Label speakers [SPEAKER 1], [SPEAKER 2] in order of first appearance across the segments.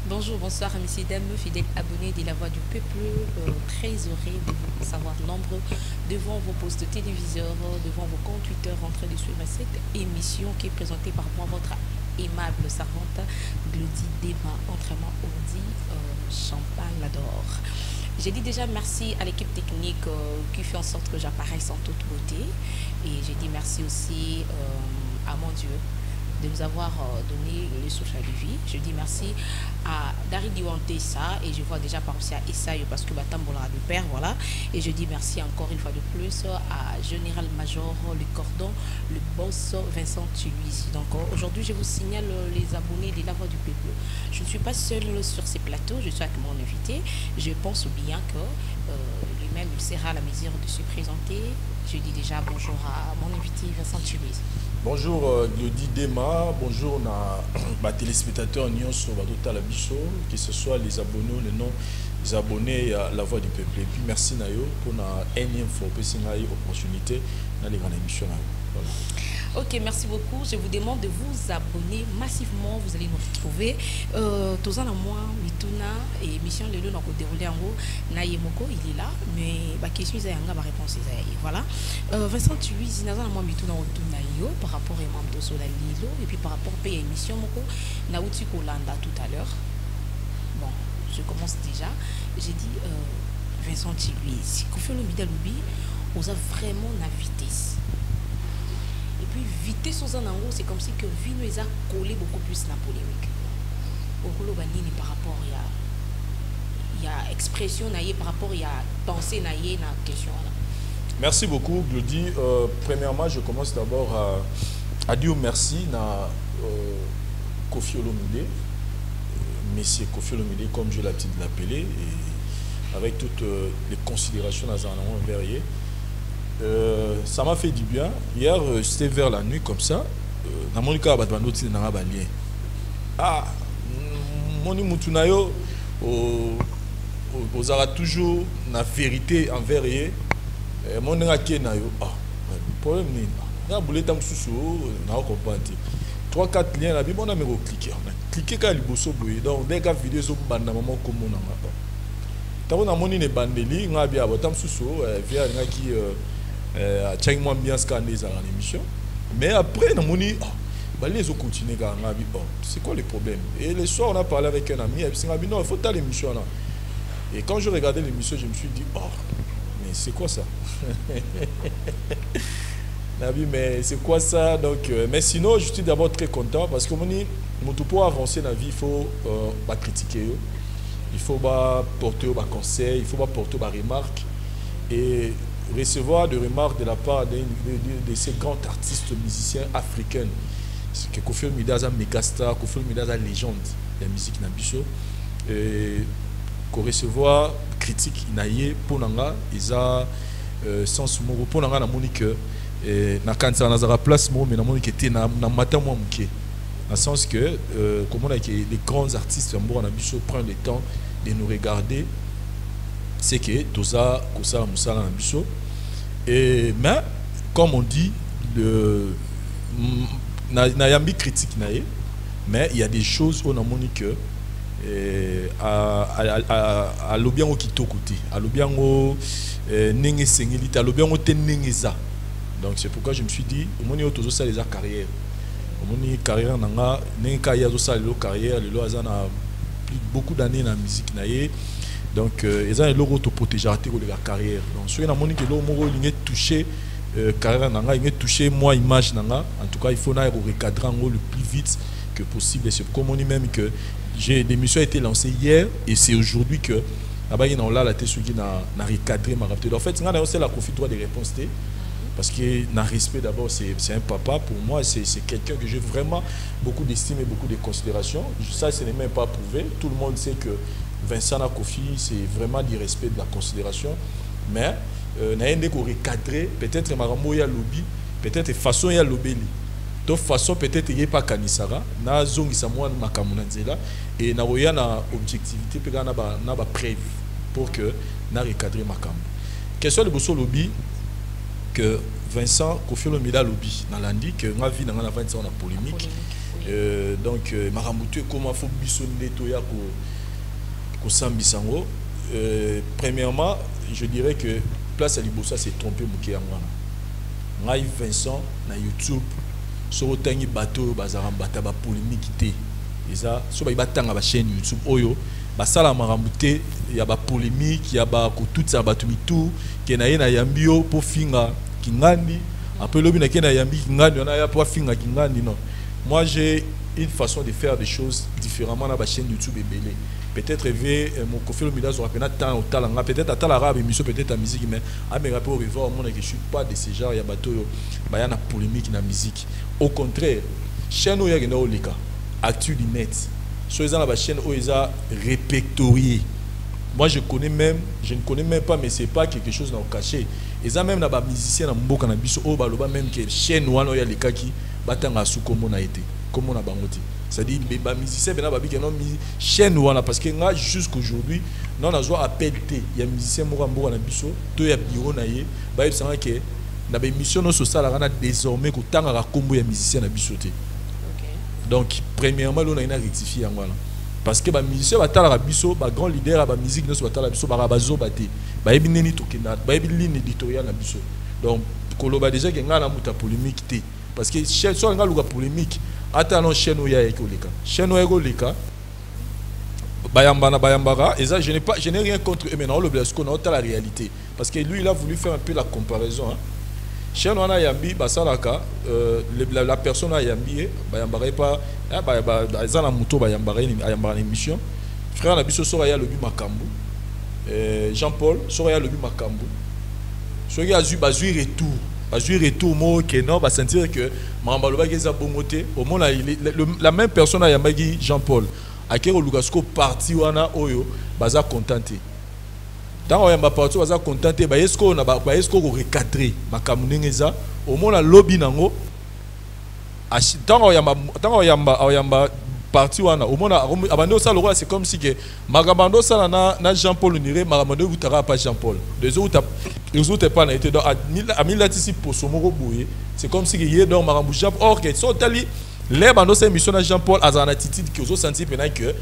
[SPEAKER 1] Bonjour, bonsoir, messieurs, dames, fidèles abonnés de la Voix du Peuple. Très heureux de vous savoir nombreux devant vos postes de téléviseurs, devant vos comptes Twitter, en train de suivre cette émission qui est présentée par moi, votre aimable servante Glody Dema, autrement dit Champagne l'adore. J'ai dit déjà merci à l'équipe technique qui fait en sorte que j'apparaisse en toute beauté. Et j'ai dit merci aussi à mon Dieu de nous avoir donné le souffle de vie. Je dis merci à Dari Diwantessa et je vois déjà par aussi à Essayo parce que Batambola le père, voilà. Et je dis merci encore une fois de plus à Général-Major le cordon, le boss Vincent Tuluisi. Donc aujourd'hui, je vous signale les abonnés de la Voix du Peuple. Je ne suis pas seule sur ces plateaux, je suis avec mon invité. Je pense bien que lui-même, il sera à la mesure de se présenter. Je dis déjà bonjour à mon invité Vincent Tuluisi.
[SPEAKER 2] Bonjour Glody Dema, bonjour à téléspectateurs sur la Bicho, que ce soit les abonnés, les non les abonnés à la Voix du Peuple. Et puis merci Nayo pour la énième fois opportunité dans les grandes émissions. Voilà.
[SPEAKER 1] Ok, merci beaucoup. Je vous demande de vous abonner massivement. Vous allez nous retrouver. Tous en moi, Mituna et émission le long de dérouler en haut. Nayemoko, il est là, mais la question est ma réponse est voilà. Vincent, tu lui dis dans moi Mituna Nayo par rapport à Mamdo Sola Lilo et puis par rapport à l'émission Moko Nauti Kolanda tout à l'heure. Bon, je commence déjà. J'ai dit Vincent, tu lui si qu'on fait le Midaloubi, on a vraiment la vitesse. Et puis vitesse aux anangos, c'est comme si que Vino les a collé beaucoup plus la polémique. Au Kolo Banini par rapport il y a expression naïe par rapport il y a pensée naïe na question là.
[SPEAKER 2] Merci beaucoup Glody. Premièrement, je commence d'abord à dire merci à Kofi Olomide, Monsieur Kofi Olomide comme je l'ai l'habitude de l'appeler, et avec toutes les considérations dans un verrier. Ça m'a fait du bien. Hier, c'était vers la nuit comme ça. Dans mon cas, ah, mon mutunayo, vous aurez toujours la vérité envers eux. Mon nayo, ah, problème n'est pas. Na boulé tam susu, na comprendre. 3-4 liens là, on a mis au cliquer. Cliquer quand il bosse au bruit. Donc, dès que la vidéo est bande, maman comme on a pas. Tant qu'on a monné les bandeli, on a bien abotam susu, via qui a moins bien scanné dans l'émission. Mais après, on a dit, les autres continuent à dire, c'est quoi le problème? Et le soir, on a parlé avec un ami, et puis on a dit, non, il faut faire l'émission là. Et quand je regardais l'émission, je me suis dit, oh, mais c'est quoi ça? Mais c'est quoi ça? Donc, mais sinon, je suis d'abord très content parce que pour avancer dans la vie, il faut critiquer, il faut porter des conseils, il faut porter des remarques. Et recevoir des remarques de la part de ces grands artistes musiciens africains. Que Kofi Olomide est un mégastar, Kofi Olomide est une légende de la musique Nabiso. Et qu'on recevoir critique inaye pour nanga, ils ont sens moro pour nanga na monique na kansa na zara place mo mais na monique était na matin moi muké. Dans le sens que comment on a que les grands artistes en Nabiso prennent le temps de nous regarder. C'est que tout ça, Kosa Moussala Nabiso. Et mais comme on dit, n'ayambi critique mais il y a des choses où on a montré que à l'obiango qui côté, à l'obiango n'enge sengeli, à l'obiango tenengeza. Donc c'est pourquoi je me suis dit, au moins autour de ça les carrières, au moins carrière nanga n'enge kaya de ça les carrières, les lois a beaucoup d'années dans la musique naie. Donc, ils ont un logo pour protéger la carrière. Donc, si on a montré que l'homme est touché, carrière il est touché, moi, image nanga. En tout cas, il faut recadrer le plus vite que possible. Et c'est comme on dit même que l'émission a été lancée hier et c'est aujourd'hui que là-bas, il y a la tête qui a recadré ma rapide. En fait, c'est la conflit droit de réponse. Parce que, dans respect d'abord, c'est un papa. Pour moi, c'est quelqu'un que j'ai vraiment beaucoup d'estime et beaucoup de considération. Ça, ce n'est même pas prouvé. Tout le monde sait que Vincent Kofi, c'est vraiment du respect, de la considération. Mais, il y a recadrer, peut-être Marambo y a lobby, peut-être façon y a lobby. De façon, peut-être il n'y a pas Kanisara, na zongi samoan makamunanzela, et na oya na objectivité, peut na ba preuve pour que na recadrer makam. Question de bosso lobby que Vincent Kofi Olomide lobby dans l'andi que ma vie dans la 20 ans la polémique Donc marambutu comment faut bisonner toya ko sambisango. Premièrement, je dirais que Place à Libosa s'est trompé muké ngwana. Ngai Vincent na YouTube so tangi bateau bazaram bataba polémique té. Eza so ba batanga ba chaîne YouTube oyo basala marambuté ya ba polémique ya ba ko tout ça batumitu kenaye na yambio po finga kingandi après lobi na kena yambi kingandi on a ya po finga kingandi non. Moi j'ai une façon de faire des choses différemment dans la chaîne YouTube et belé. Peut-être mon conflit au milieu aura temps au talanga peut-être à l'arabe émission peut-être à musique mais à mes rapports au revoir mon que je suis pas de ce genre il y a bateau il y a na polémique na musique. Au contraire chaîne où il y a na olika actu du net sur les la chaîne où ils a répertorié. Moi je ne connais même pas mais c'est pas quelque chose dans caché. Ils ont même na ba musicien na mboka na biso o baloba même que chaîne wana ya lekaki batanga su comme on a été comme on a bangoti. C'est-à-dire les musiciens ben babi non chaîne wana parce que nga jusqu'aujourd'hui non na zo appel té il y a musicien moko mboka na biso to ya bureau na ye ba yebisa que na ba émission no social na désormais ko tanga ka kombo ya musicien na biso té. Donc premièrement on a une rectifier ngwana parce que ba musicien batala ka biso ba grand leader ba musique no so batala biso ba bazo baté ba yebi neni to kenda ba yebi ligne éditoriale na biso. Donc koloba déjà que nga na muta polémique té parce que chaîne so nga luka polémique attends chaîne oya ekoleka chaîne oya ekoleka bayambara et ça je n'ai rien contre eux maintenant le blasco on a la réalité parce que lui il a voulu faire un peu la comparaison hein. Chaîne wana yambi basalaka la personne a yambi bayambara pas za na moto bayambara émission frère na biso sora ya lobi makambo Jean-Paul sora ya lobi makambo soki azui retour retour mo que non va sentir que Mambaloba geza bongoté au moment la même personne a yamagi Jean-Paul akero lugasko parti wana oyo baza contenté tant oyamba parti baza contenté ba esko na ba esko ko recadrer makamunengeza au moment la lobby nango tant oyamba parti wana au moment abando ça le c'est comme si que magabando ça na Jean-Paul nire magabando utara pas Jean-Paul les autres pas na été dans à milatisi pour somoko boye c'est comme si il y a dans marambu Jean or que sont tali les bando c'est mission na Jean-Paul azana attitude que aux senti pendant que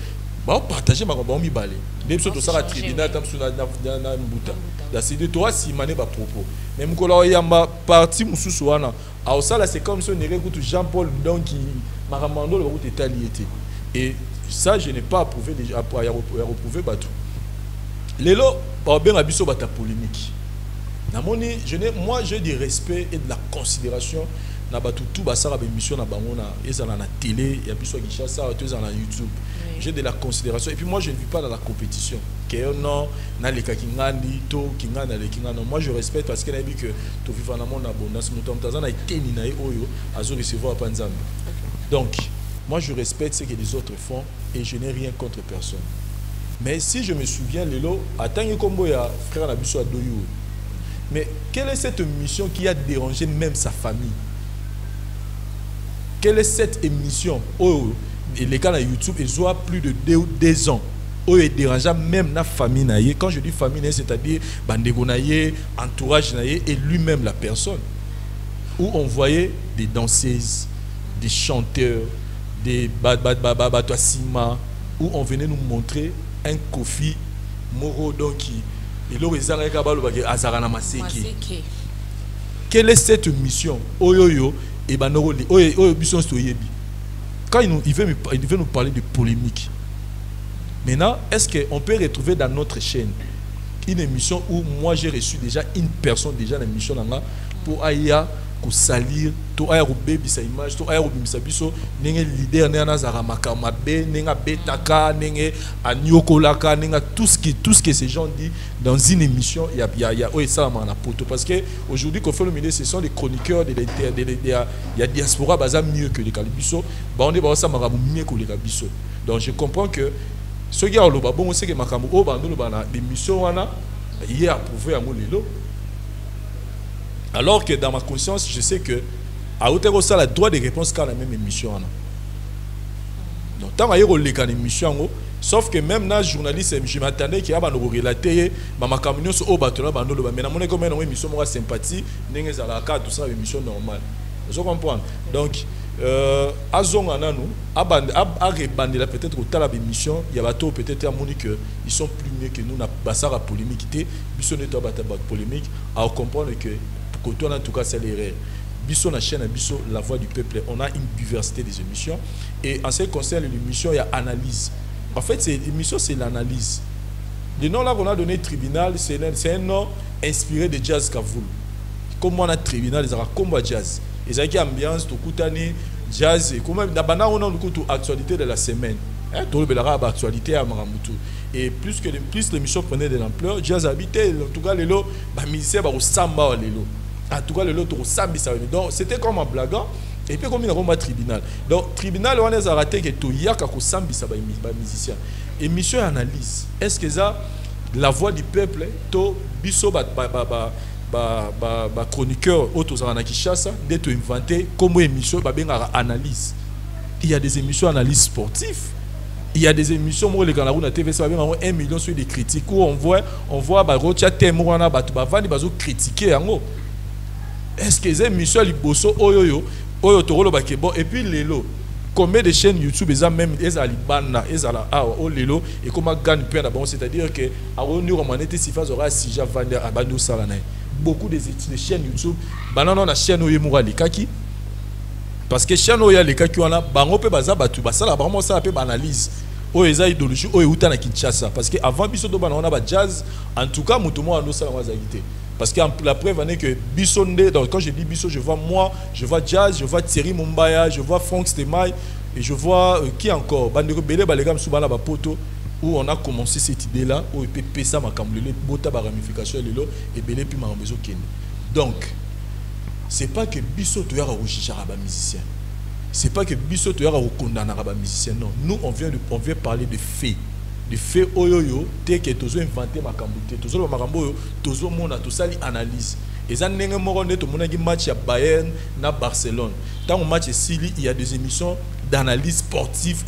[SPEAKER 2] ba partager magabando mi balé même surtout ça la tribunal tam suna na mbuta da c'est de toi si mané ba propos même ko la yamba parti mususu wana au ça là c'est comme si on irait que Jean-Paul donc Maramando le route est allié et ça je n'ai pas approuvé déjà à approuver bateau lelo ba ben abiso bata polémique na moni moi j'ai du respect et de la considération na batou tout basara ba émission na bango na ezala na télé ya biso ki ça tout ezala na YouTube j'ai de la considération et puis moi je ne vis pas dans la compétition que non na le kakingandi to kingana le kingana moi je respecte parce que na bi que to vivre dans monde abondance muto mtazana iteni na oyo azo recevoir pa nzambe. Donc, moi je respecte ce que les autres font et je n'ai rien contre personne. Mais si je me souviens, Lelo, attends comme ya frère Nabiso Adoyou. Mais quelle est cette mission qui a dérangé même sa famille? Quelle est cette émission? Oh, les cas sur YouTube, ils ont plus de 2 ans. Oh, il dérangeait même la famille. Quand je dis famille, c'est-à-dire Bandego naye, entourage naye et lui-même la personne. Où on voyait des danseuses, des chanteurs, des batouassima, où on venait nous montrer un Kofi Moro donc il aurait azarana maseki. Quelle est cette mission? Oyoyo et banoroli oyo bison stoyebi. Quand il veut nous parler de polémique. Maintenant, est-ce qu'on peut retrouver dans notre chaîne une émission où moi j'ai reçu déjà une personne déjà dans l'émission pour Aya ko salir to aya ko baby sa image to aya ko bimisa biso nenge leader ne anazara makama be nenga betaka nenge anyokolaka nenga tout ce que ces gens disent dans une émission il y a ça na poto parce que aujourd'hui qu'on fait le milieu ce sont des chroniqueurs il y a diaspora baza mieux que les calibiso ba on est ba ça marabu mieux que les calibiso donc je comprends que ce qui a le bon c'est que makambo o bando ba na émission wana il est approuvé à molelo. Alors que dans ma conscience, je sais que à hauteur ça, la droit de réponse quand la même émission. Donc tant qu'il y a une émission, sauf que même dans journaliste, je m'attendais qu'il y a un relaté, ma camion sur au bateau, mais dans mon émission, moi sympathie, n'est-ce pas tout ça une émission normale. Vous comprenez? Donc azonga nanu rebandela peut-être au tala émission il y a bateau peut-être à monique ils sont plus mieux que nous na basara polémique té biso neto bata polémique à comprendre que pour toi en tout cas c'est l'erreur biso na chaîne biso la voix du peuple on a une diversité des émissions et en ce qui concerne l'émission il y a analyse en fait c'est l'émission c'est l'analyse le nom là qu'on a donné tribunal c'est un nom inspiré de Jazz Kavoul comme on a tribunal ils ont combat jazz et qui ambiance tout coutani jazz et comme d'abana on a tout actualité de la semaine hein tout le actualité à Maramutu et plus l'émission prenait de l'ampleur jazz habité en tout cas les lots ba musicien ba samba les lots en tout cas les lots tout sambi ça donc c'était comme un blaguant et puis comme il a un tribunal donc tribunal on a raté que tout yaka ko sambi ça ba musicien émission analyse est-ce que ça la voix du peuple to biso chroniqueur autour de Kinshasa d'être inventé comme émission analyse. Il y a des émissions analyse sportives. Il y a des émissions où les Cameroun à TV ça va 1 million sur des critiques où on voit Rocha Temoana Batubavani bazo critiquer en est-ce que ces émissions liboso oyo torolo bakebo et puis lelo combien de chaînes YouTube ils ont même ezalibana ezala o lelo et comment gagne plein d'abord c'est-à-dire que a on romanité si phase aura si javande abando salana beaucoup de chaînes YouTube banana na chaîne oyo murali kaki parce que chaîne oyo les kaki wana bango pe baza batu basala vraiment ça pe analyse o eza idéologie oyo uta na Kinshasa parce que avant biso do bana on a ba jazz en tout cas mutumo ando sala mazagité parce que la preuve est que Bissonde, donc quand je dis Bisso, je vois moi, je vois Jazz, je vois Thierry Mumbaya, je vois Franck Stemaille, et je vois qui encore Bandero Bele Balegam Soubala Bapoto, où on a commencé cette idée-là, où il peut pesa ma camblele, bota ba ramification et Bele puis ma maison Ken. Donc, c'est pas que Bisso tu as recherché à musicien. C'est pas que Bisso tu as condamné à musicien. Non, nous on vient parler de faits. De faits oyoyo, tel que tu as inventé ma camboute, tu as makambo, tu as mona, tu as analyse. Et ça n'est pas match à Bayern, na Barcelone. Dans le match Sili, il y a des émissions d'analyse sportive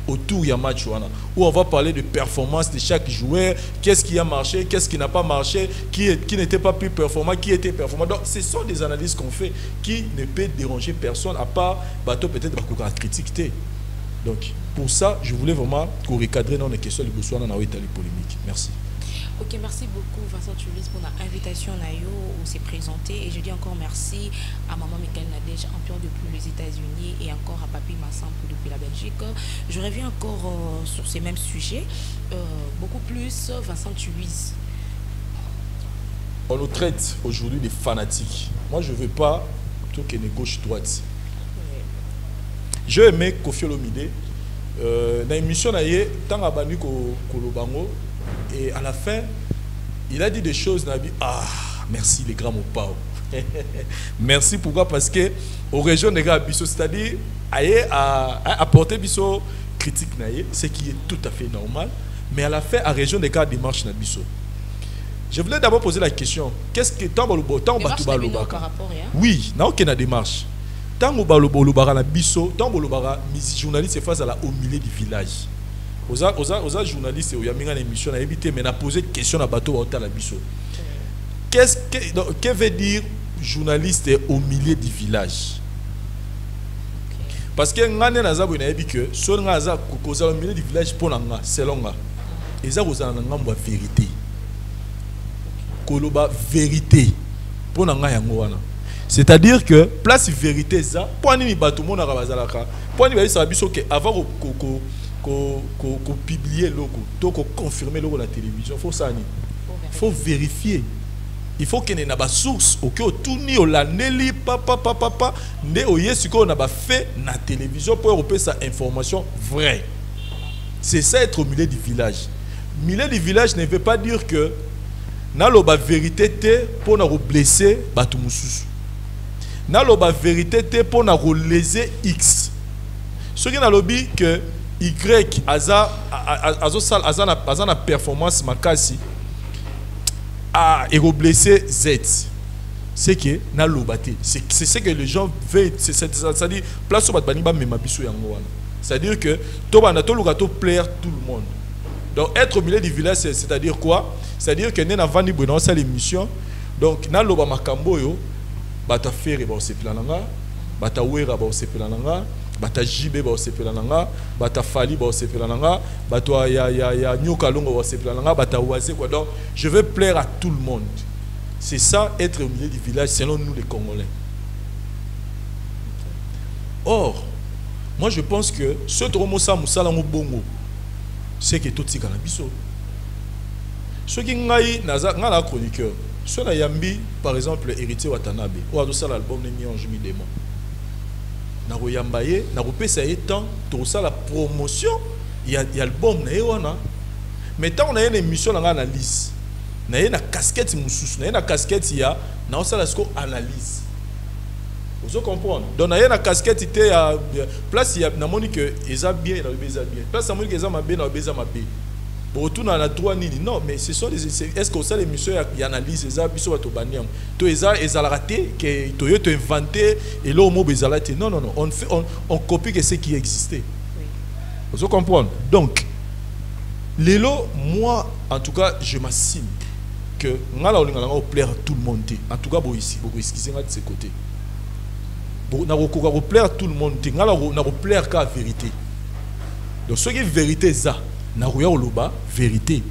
[SPEAKER 2] autour du match où on va parler de performance de chaque joueur, qu'est-ce qui a marché, qu'est-ce qui n'a pas marché, qui n'était pas plus performant, qui était performant. Donc ce sont des analyses qu'on fait qui ne peut déranger personne à part bateau peut-être la critique. Donc pour ça, je voulais vraiment qu'on recadre dans les questions de Boussoana dans les polémiques. Merci.
[SPEAKER 1] Ok, merci beaucoup Vincent Tulis pour l'invitation où s'est présenté et je dis encore merci à maman Michael Nadège, ampion depuis les États-Unis et encore à Papi Massampo depuis la Belgique. Je reviens encore sur ces mêmes sujets, beaucoup plus Vincent Tulis.
[SPEAKER 2] On nous traite aujourd'hui des fanatiques. Moi je ne veux pas tout qu'il y ait gauche-droite. J'ai aimé Kofi Olomide. Dans l'émission, tant à Banu Kolobango. Et à la fin, il a dit des choses. Merci les grands Mopao. Merci pourquoi? Parce que aux régions des gars, c'est-à-dire, à apporter biso critique, ce qui est tout à fait normal. Mais à la fin, à région des gars, démarche na biso. Je voulais d'abord poser la question. Qu'est-ce que tant oui, n'a aucune démarche. Tant que na biso, tant que journaliste face à la au milieu du village. Aux journalistes il y a une émission à éviter mais na poser question à bateau à la biso. Que veut dire journaliste au milieu du village? Parce que ngane naza bo na yebi que so ngaza kokoza au milieu du village pour nga selon nga. Eza koza na ngambo vérité. Koloba vérité pour nga yango wana. C'est-à-dire que place vérité ça pour ni bateau mon na bazalaka. Pour ni ba isa biso que avant ko publier logo, donc confirmer logo la télévision, faut ça ni. Faut vérifier. Il faut qu'il y ait une source au que tout ni au la neli papa ne au yesu qu'on a fait na télévision pour repérer sa information vraie. C'est ça être au milieu du village. Milieu du village ne veut pas dire que na loba vérité te pour na blesser batu mususu. Na loba vérité te pour na léser X. Ce qui na lobby que Y aza na performance makasi et blessé Z. C'est que na lobate. C'est ce que les gens veulent. C'est-à-dire place au baniba mema biso yango wana. C'est-à-dire que tobana to lugato plaire tout le monde. Donc être au milieu du village c'est-à-dire quoi? C'est-à-dire que nena vandi dans cette émission. Donc na loba makambo yo bata faire ba se plananga bata wera ba osepela nanga, bata jibe ba osepela nanga, bata fali ba osepela nanga, bata ya nyoka longo ba osepela nanga, bata oise quoi. Donc je veux plaire à tout le monde. C'est ça être au milieu du village selon nous les Congolais. Or, moi je pense que ce tromosa musala bongo c'est que tout c'est canabiso. Ce qui ngai na chroniqueur, ceux na yambi par exemple héritier Watanabe, ou a ça l'album de Nyonji Midemo. Na royambaye, na repesa étant tout ça la promotion, il y a album na ewana. Mais tant on a une émission dans l'analyse, na une casquette mususu, na une casquette ya, na ça la sco analyse. Vous comprenez? Donc na une casquette était à place il y a na moni que eza bien na beza bien. Place na moni que eza mabe na beza mabe. Retourne à la trois nini. Non, mais ce sont des. Est-ce que ça l'émission y analyse ça biso bato baniam. To eza la raté que to te inventé et là au mot bezalate. Non non non, on copie que ce qui existait. Oui. Vous comprenez? Donc Lelo, moi en tout cas, je m'assime que ngala olinga nga plaire à tout le monde. En tout cas, bo ici, beaucoup excusez de ce côté. Bo na ko plaire à tout le monde. Ngala na ko plaire qu'à vérité. Donc ce qui est vérité ça. Narouya Oloba, vérité.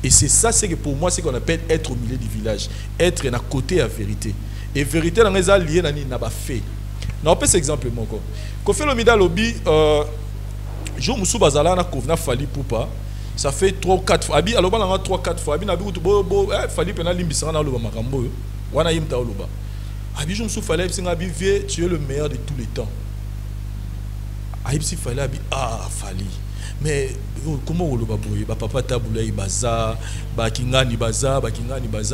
[SPEAKER 2] Et c'est ça, c'est que pour moi, c'est qu'on appelle être au milieu du village. Être à côté à vérité. Et vérité, dans les alliés, n'a pas fait. Non, on peut s'exemple, mon corps. Quand on fait le mida lobby, je me suis basala na kovna fali poupa. Ça fait 3-4 fois. Abi, alors, on a 3-4 fois. Abi, nabi, fali pena limbisana na oloba makambo. Wana yimta oloba. Abi, je me suis fallu, abi, tu es le meilleur de tous les temps. Abi, si fali, abi, fali. Mais comment on le babouye papa taboulay baza bakingani baza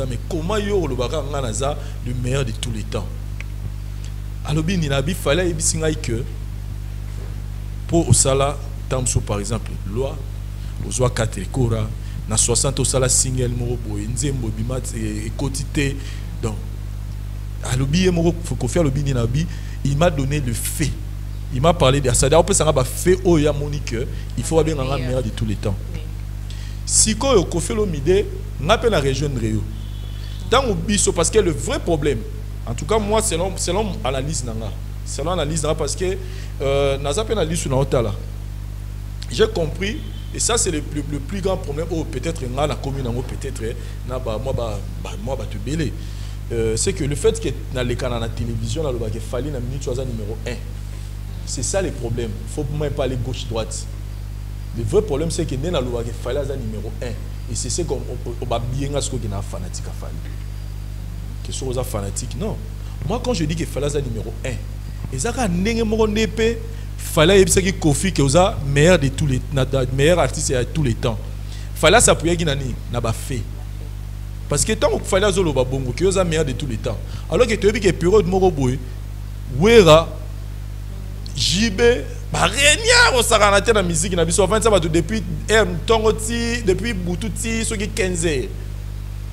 [SPEAKER 2] mais comment yo le baka nganaza le meilleur de tous les temps. Alors bien il a bi fallait bisinga que pour osala tamso par exemple loi ozwa 4 kora na 60 osala single mo boye nzembo bimat et quotité donc alors bien mo faut faire le bini na bi il m'a donné le fait. Il m'a parlé de ça. D'ailleurs, on peut fait au Monique. Il faut bien un meilleur de tous les temps. Si on a fait l'omide, on appelle la région de Rio. Dans le biso, parce que le vrai problème, en tout cas, moi, selon l'analyse, parce que j'ai compris, et ça, c'est le plus grand problème. Oh, peut-être dans la commune, peut-être, moi, te belé. C'est que le fait que dans les canaux de la télévision, il fallait une minute numéro 1. C'est ça le problème. Il ne faut même pas aller gauche-droite. Le vrai problème, c'est que nous avons un numéro 1. Et c'est ce qu'on va bien ce qu'on a fanatique à faire. Que ce soit fanatique, non. Moi, quand je dis qu'il fallait un numéro 1, et ça, quand on a épée, il fallait que Kofi, qui est le meilleur artiste de tous les temps. Il fallait s'appuyer sur n'a pas fait. Parce que tant qu'il fallait que Bongo, qui est le meilleur de tous les temps. Alors que tu as vu que le période de Moroboy, Wera, JB, rien au Saranate la musique na biso enfin ça va depuis Tongoti depuis Boutouti ce qui 15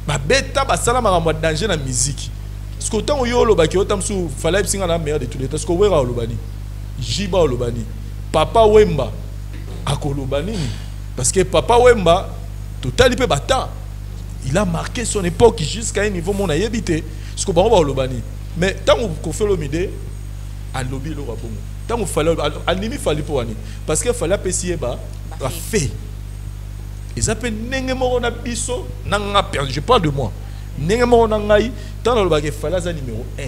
[SPEAKER 2] ba beta ba sala makambo danger na musique parce que tant yo lo ba ki otam sou fallait singa la meilleure de tous les temps parce que wera olobani jiba olobani papa Wemba akolobani parce que papa Wemba total pe bata il a marqué son époque jusqu'à un niveau mon ayebité parce que ba olobani mais tant qu'on fait le midi à lobby lo rabongo. Tant qu'il fallait, il fallait pour aller. Parce qu'il fallait apprécier la fait. Ils appellent Nengemoro na biso, je parle de moi. Nengemoro na ngai, tant qu'il fallait un numéro 1,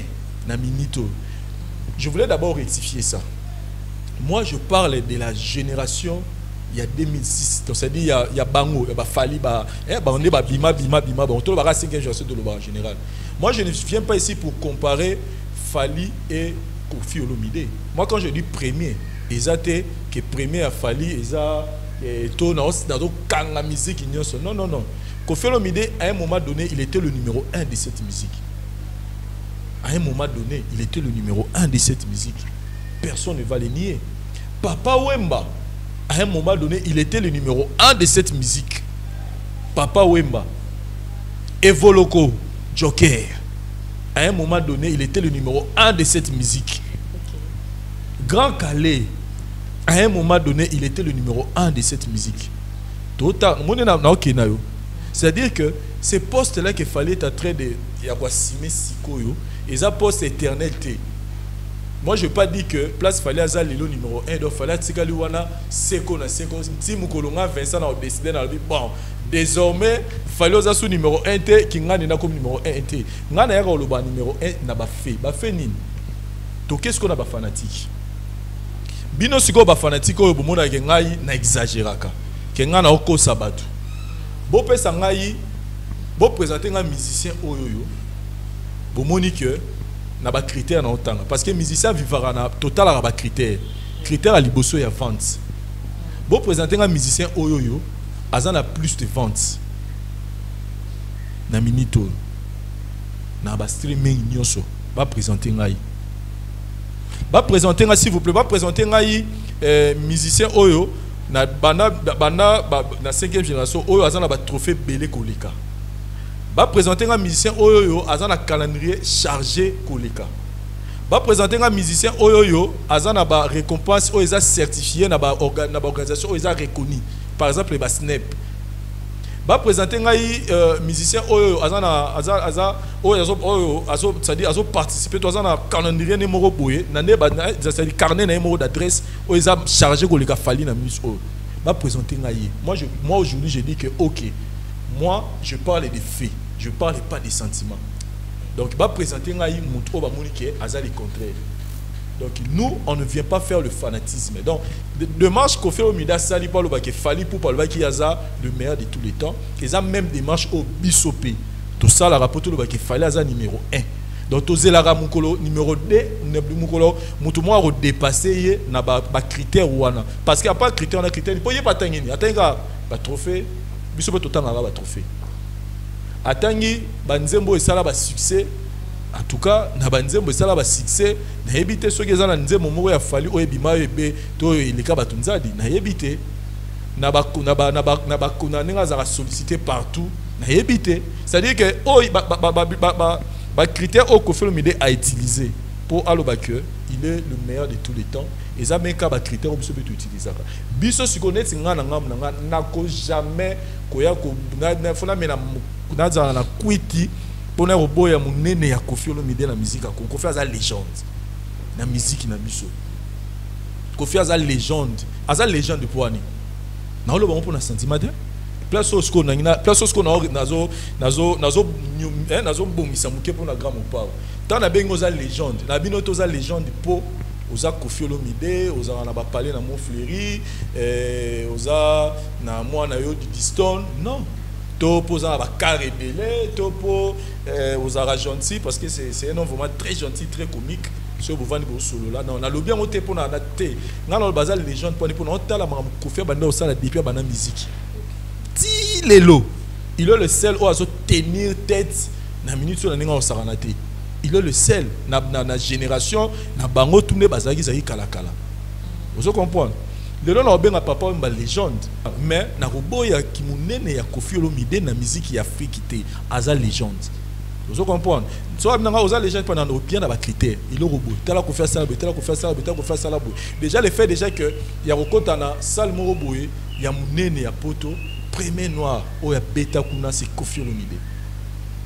[SPEAKER 2] na minito. Je voulais d'abord rectifier ça. Moi, je parle de la génération, il y a 2006. Donc, c'est-à-dire, il y a Bango, il y a Fali, on est Bima, on tourne à 5 générations de l'Oba en général. Moi, je ne viens pas ici pour comparer Fali et Kofi Olomide. Moi, quand je dis premier, ils étaient que premier a fallu, ils ont dans la musique. Non, non, non. Kofi Olomide, à un moment donné, il était le numéro 1 de cette musique. À un moment donné, il était le numéro 1 de cette musique. Personne ne va le nier. Papa Wemba, à un moment donné, il était le numéro 1 de cette musique. Papa Wemba. Evoloko, Joker. À un moment donné, il était le numéro 1 de cette musique. Okay. Grand Calais, à un moment donné, il était le numéro 1 de cette musique. C'est-à-dire que ces postes-là qu'il fallait être en train de Sikoyo, ils ont postes éternels. Moi, je ne veux pas dire que place fallait avoir le numéro 1, donc fallait que Seko na Seko, si Moukolonga Vincent a décidé dans le bon, désormais, fallait avoir sous numéro 1, qui n'a pas comme numéro 1, n'a pas le numéro 1, n'a pas fait nini. Donc, qu'est-ce qu'on a pas fanatique? Bino siko ba fanatique au bomona ke ngai na exagéraka. Ke nga na oko sabatu. Bo pesa ngai, bo présenter un musicien oyoyo. Bo moni que na ba critère na otanga parce que musicien vivara na total a ba critère. Critère à liboso ya vente. Bo présenter un musicien oyoyo, azana plus de ventes. Na minito. Na ba streaming nyonso, ba présenter ngai. Va présenter s'il vous plaît, va présenter musicien oyo na bana na 5e génération oyo azana ba trophée belé koleka. Va présenter un musicien oyo azana calendrier chargé koleka. Va présenter un musicien oyo azana ba récompense oyo eza certifié na ba organisation oyo eza reconnu. Par exemple les Snap. Va présenter un musicien oyo c'est-à-dire azo participer toi na calendrier numéro boye na ne ba c'est-à-dire carnet na numéro d'adresse oyo eza chargé koleka fali na mus oyo. Va présenter moi aujourd'hui je dis que OK. Moi je parle des faits, je parle pas des sentiments. Donc va présenter muto ba moni ke azali contraire. Donc nous, on ne vient pas faire le fanatisme. Donc, démarche qu'on fait au Mida Sali par le bac Fali pour parler qui a le meilleur de tous les temps. Ils ont même démarche au Bissopé. Tout ça, la rapport le bac Fali a numéro 1. Donc, tous les Mukolo numéro 2, Mukolo, Moutouma a dépassé na ba critère ouana. Parce qu'il n'y a pas de critère, on a critère. Il n'y a pas de critère. Attends, ba trophée, Bissopé tout le temps a ba trophée. Attends, Banzembo et Sala ba succès. En tout cas, na banzembo sala ba succès, na yebite soki eza na nzembo moko ya fali o ebima ebe to eleka batunzadi, na yebite na ba ninga za solliciter partout, na yebite. C'est-à-dire que ba critère au Koffi Olomide a utilisé pour aloba que il est le meilleur de tous les temps. Et ça même ka ba critère biso peut utiliser. Biso si connaître nga na ngam na ko jamais koya ko na fona mena na za na kwiti. Pour nous, il y a un Koffi Olomide la musique. Koffi a une légende. La musique na biso. Koffi a une légende. A une légende de Pouani. Na le bon pour un sentiment. Place au score na place au score nazo bomisa muke pour na grand mon tant na bengo za légende. Na bino to za légende pour oza Koffi Olomide, oza na ba parler na Montfleury, oza na moi na yo du Diston. Non. Topo za ba carré belé, topo aux gentil parce que c'est un homme vraiment très gentil, très comique. Sur Bouvani solo là, non, on a le bien monté pour na té. Dans le bazar les gens pour on t'a la Koffi banda au sala depuis banda musique. Ti lelo, il est le seul où à tenir tête na minute sur la ninga au saranaté. Il est le seul na génération na bango tourner bazaki zaki kala kala. Vous comprenez? Le nom na papa une légende mais na roboya ki munene ya Koffi Olomide na musique ya Afrique té aza légende. Vous comprenez? So na oza légende pendant au bien na ba critère. Il est robot. Tala ko faire ça, tala ko faire ça, tala ko faire ça là. Déjà le fait déjà que ya rekota na salle mo roboye ya munene ya poto premier noir o ya beta kuna c'est Koffi Olomide.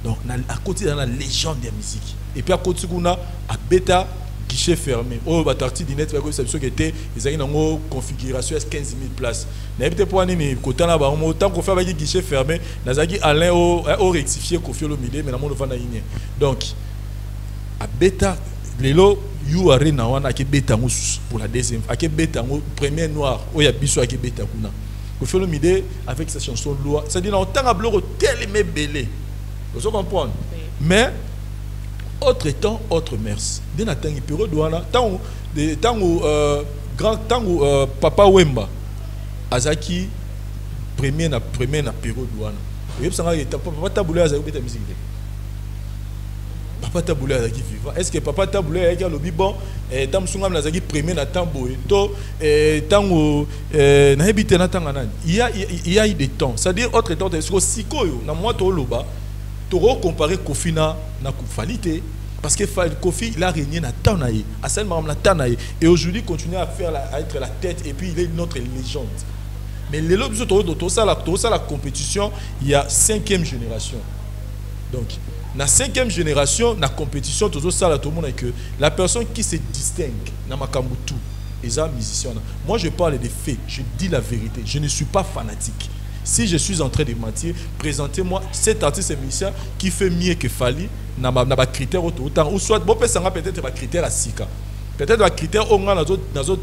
[SPEAKER 2] Donc à côté dans la légende de la musique. Et puis à côté kuna à beta guichet fermé. Oh, bah, tarti d'inet, qui était, ils avaient une configuration à 15 000 places. N'habitez pas ni côté là, autant qu'on fait avec guichet fermé, Nazaki Alain au rectifié Koffi Olomide, mais dans le vent donc, à bêta, les lots, you are na wana qui bêta pour la deuxième, à qui bêta premier noir, où il y a biso à qui bêta kuna. Koffi Olomide avec sa chanson loi, c'est-à-dire dans tant à bloc tel mais belé. Vous comprenez? Mais autre temps, autre mers. Dès la période douana, tant papa Wemba, Azaki premier na période douana. Vous savez papa taboulé Azaki beta musique. Papa taboulé Azaki vivant. Est-ce que papa taboulé Azaki le bon tam sungam Azaki premier na tambo to tango na hebite na tangana. Il y a eu des temps. C'est-à-dire autre temps, c'est sikoyo na moi to loba. Comparer Koffi na Koufalité parce que Koffi il a régné na Tanaï à celle madame la Tanaï et aujourd'hui continue à faire à être la tête et puis il est notre légende mais les lobes tout ça la compétition il y a 5e génération donc La 5e génération, la compétition, tout ça, tout le monde est que la personne qui se distingue dans ma Kambutu, est un musicien. Moi, je parle des faits, je dis la vérité. Je ne suis pas fanatique. Si je suis en train de mentir, présentez-moi cet artiste musicien qui fait mieux que Fali, n'a pas critère autant, ou soit, bon, peut-être pas critère à Sika. Peut-être que critère on a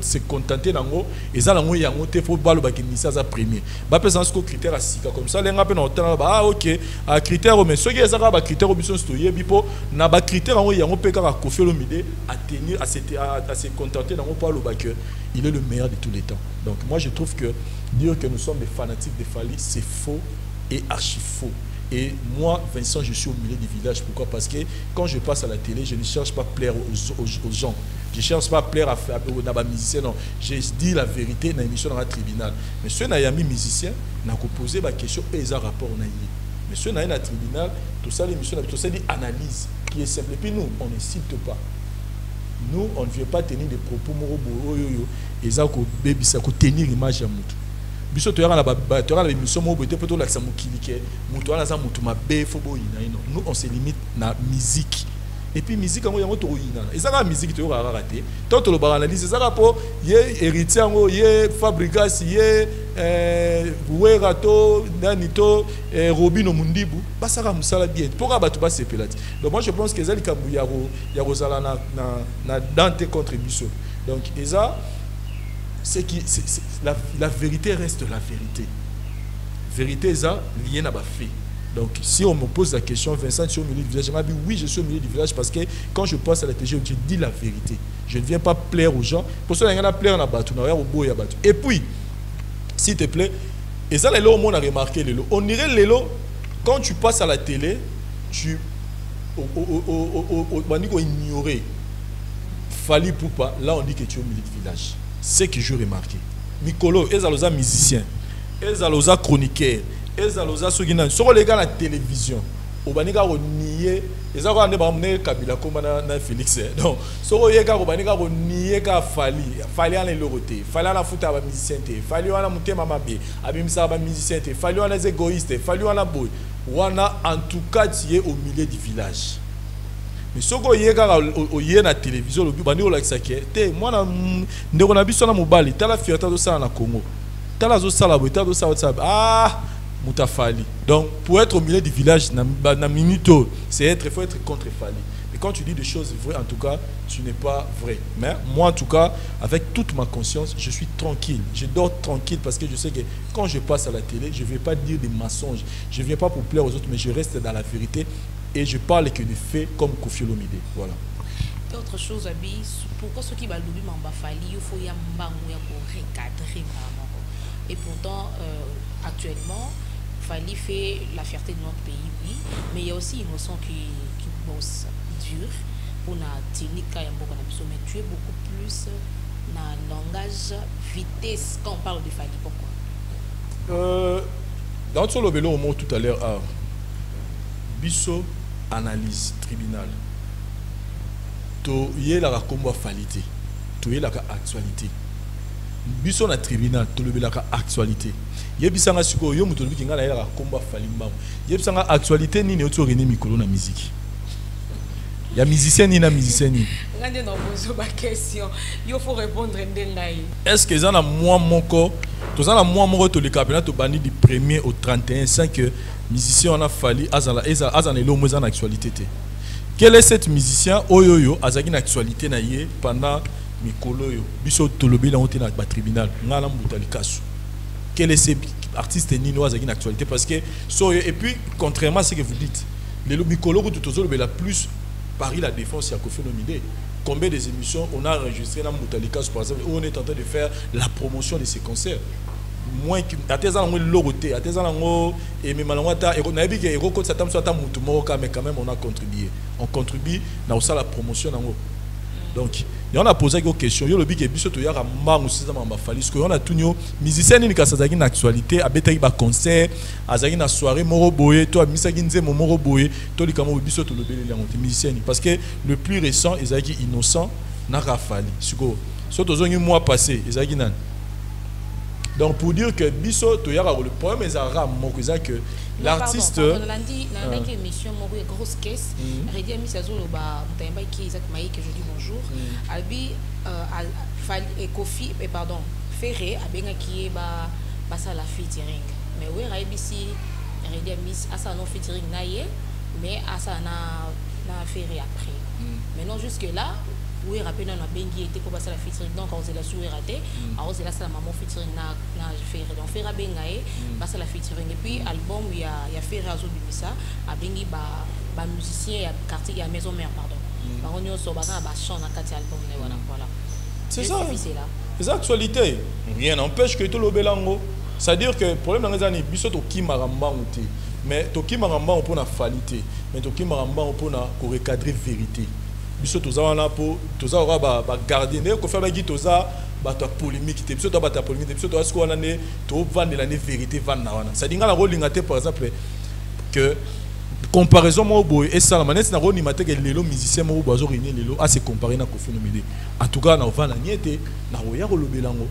[SPEAKER 2] se contenter d'ango et ça l'ango yango te faut balo ba kimisa za premier ba pesant ce critère à sika comme ça les ngape na otana ba ah OK à critère mais ce qui est ça ba critère biso stoyer bipo na ba critère ango yango peka ka Koffi Olomide à tenir à se contenter d'ango balo ba que il est le meilleur de tous les temps. Donc moi je trouve que dire que nous sommes des fanatiques de Fali c'est faux et archi faux. Et moi, Vincent, je suis au milieu du village. Pourquoi? Parce que quand je passe à la télé, je ne cherche pas à plaire aux gens. Je ne cherche pas à plaire aux musiciens. Non. Je dis la vérité dans l'émission dans le tribunal. Mais ceux qui ont mis musicien, n'a posé la question et ils ont rapport. Mais ceux qui ont dans le tribunal, tout ça, l'émission, tout ça, dit analyse qui est simple. Et puis nous, on ne cite pas. Nous, on ne vient pas tenir des propos moraux. Ils ont tenir l'image à Moutou. Biso to yara na émission mo bote poto la samukilike muto ala za mutu mabe fobo ina ino nous on se limite na musique et puis musique ngo yango to ina ezaka musique to yara raté tant to lo ba analyse ezaka po ye héritier ngo ye Fabrigas ye Werato Danito Robino Mundibu basaka musala bien pourquoi ba to ba sepelati. Donc moi je pense que ezali kambu ya rozala na dante contre biso. Donc eza c'est la vérité reste la vérité. Vérité est liée à ma fait. Donc si on me pose la question, Vincent, tu es au milieu du village, je dis oui, je suis au milieu du village parce que quand je passe à la télé, je dis la vérité. Je ne viens pas plaire aux gens. Pour ça, il y en a plaire dans la bateau, et puis, s'il te plaît, et ça, les lots, on a remarqué les lots. On dirait les lots, quand tu passes à la télé, tu ignorer Fali Poupa, là on dit que tu es au milieu du village. C'est que je remarqué. Mikolo, ils sont musiciens, ils sont chroniqueurs, ils sont ceux qui sont les gars à la télévision. Au Banika, on nié, ils ont ramené Kabila comme Félix. Donc, sur les gars, on Banika, on nié Fali. Fali à l'euroté, Fali à la foot à la musicien, Fali à la montée Mamabe, Abimsa à la musicien, Fali à les égoïstes, Fali à la boy. Wana en tout cas, tu es au milieu du village. Mais ce que tu as na télévision, le bandi ola kisake. Te moi na ndeko na biso na mobali, tala fierté de ça na Congo. Tala zo sala boita do ça WhatsApp. Ah, Moutafali. Donc pour être au milieu du village na minuto, c'est faut être contre Fali. Mais quand tu dis des choses vraies, en tout cas, tu n'es pas vrai. Mais moi en tout cas, avec toute ma conscience, je suis tranquille. Je dors tranquille parce que je sais que quand je passe à la télé, je ne vais pas dire des mensonges. Je ne viens pas pour plaire aux autres, mais je reste dans la vérité. Et je parle que de faits comme Koffi Olomide. Voilà.
[SPEAKER 1] Autre chose, pourquoi ceux qui va l'oublier m'en Fali, il faut y avoir pour recadrer vraiment. Et pourtant, actuellement, Fali fait la fierté de notre pays, oui, mais il y a aussi Innocent qui bosse dur pour la technique, mais tu es beaucoup plus dans le langage vitesse quand on parle de Fali. Pourquoi?
[SPEAKER 2] Dans tout le vélo, au mot tout à l'heure, Bisso analyse tribunal. To yé la combo falité. To yé la actualité. Bisso na tribunal to le la actualité. Yé bisanga siko yo muto ki ngala la combo falimba. Yé bisanga actualité ni ne oto reni mikolo na musique. Ya musicien ni na musicien ni.
[SPEAKER 1] Ngande na poser ma question. Il faut répondre ndengai.
[SPEAKER 2] Est-ce que ça na moi mon corps tout ça na moi mon to le cabinet to bandi du 1er au 31 sans que musicien on a fallu azala elo mo en actualité. Quel est cet musicien oyoyo azaki na actualité na ye pendant mikolo yo biso tolobi na hote na tribunal ngala mbutali kasu. Quel est cet artiste nino azaki na actualité parce que so et puis contrairement à ce que vous dites les mikolo ko tout la plus Paris la défense, il y a Koffi Olomide. Combien des émissions on a enregistré dans Moutalikas, par exemple, où on est en train de faire la promotion de ces concerts. Moins que l'oroté, et même on a vu que Héroko Satam soit un Moutumoka, mais quand même on a contribué. On contribue dans la promotion. Donc, il y en a posé des questions. Il y a le big et biso to yara mang aussi ça m'a fallu. Parce que on a tout nous musiciens ni kasazaki na actualité, abeta ba concert, azaki na soirée moro boye, to misaki nze moro boye, to likamo biso to le bele la musiciens parce que le plus récent ezaki innocent na rafali. Siko so to zongi mois passé, ezaki nan Donc pour dire que biso to yara le problème est que l'artiste
[SPEAKER 1] une émission grosse caisse Redia Misazolo ba mutayamba qui Isaac Maï que je dis bonjour albi et Kofi et pardon Ferré abenga qui ba ça la featuring mais oui raibisi Redia Miss asa non featuring naie mais asa na Ferré après maintenant jusque là oui rappelle na bengi était pour passer la featuring donc on s'est la souhait raté alors c'est là ça la maman featuring na Ferré donc Ferré bengaé passer la featuring et puis album il y a Ferré azo bimisa a bengi ba musicien ya quartier ya maison mère pardon ba on so ba na ba chant na quartier album voilà
[SPEAKER 2] c'est ça c'est actualité rien n'empêche que tout le belango c'est-à-dire que problème dans les années biso to ki maramba outé mais to ki maramba on pona falité mais to ki maramba on pona ko recadrer vérité biso toza wana po toza ora ba garder ne ko faire ba gi toza ba ta polémique te biso to ba ta polémique biso to asko wana ne to vendre la vérité vendre wana ça dinga la rolinga te par exemple que comparaison mo boy et ça la manette na roni mate que lelo musicien mo bozo réunir lelo a se comparer na Koffi Olomide en tout cas na vana niete na roya ko lobelango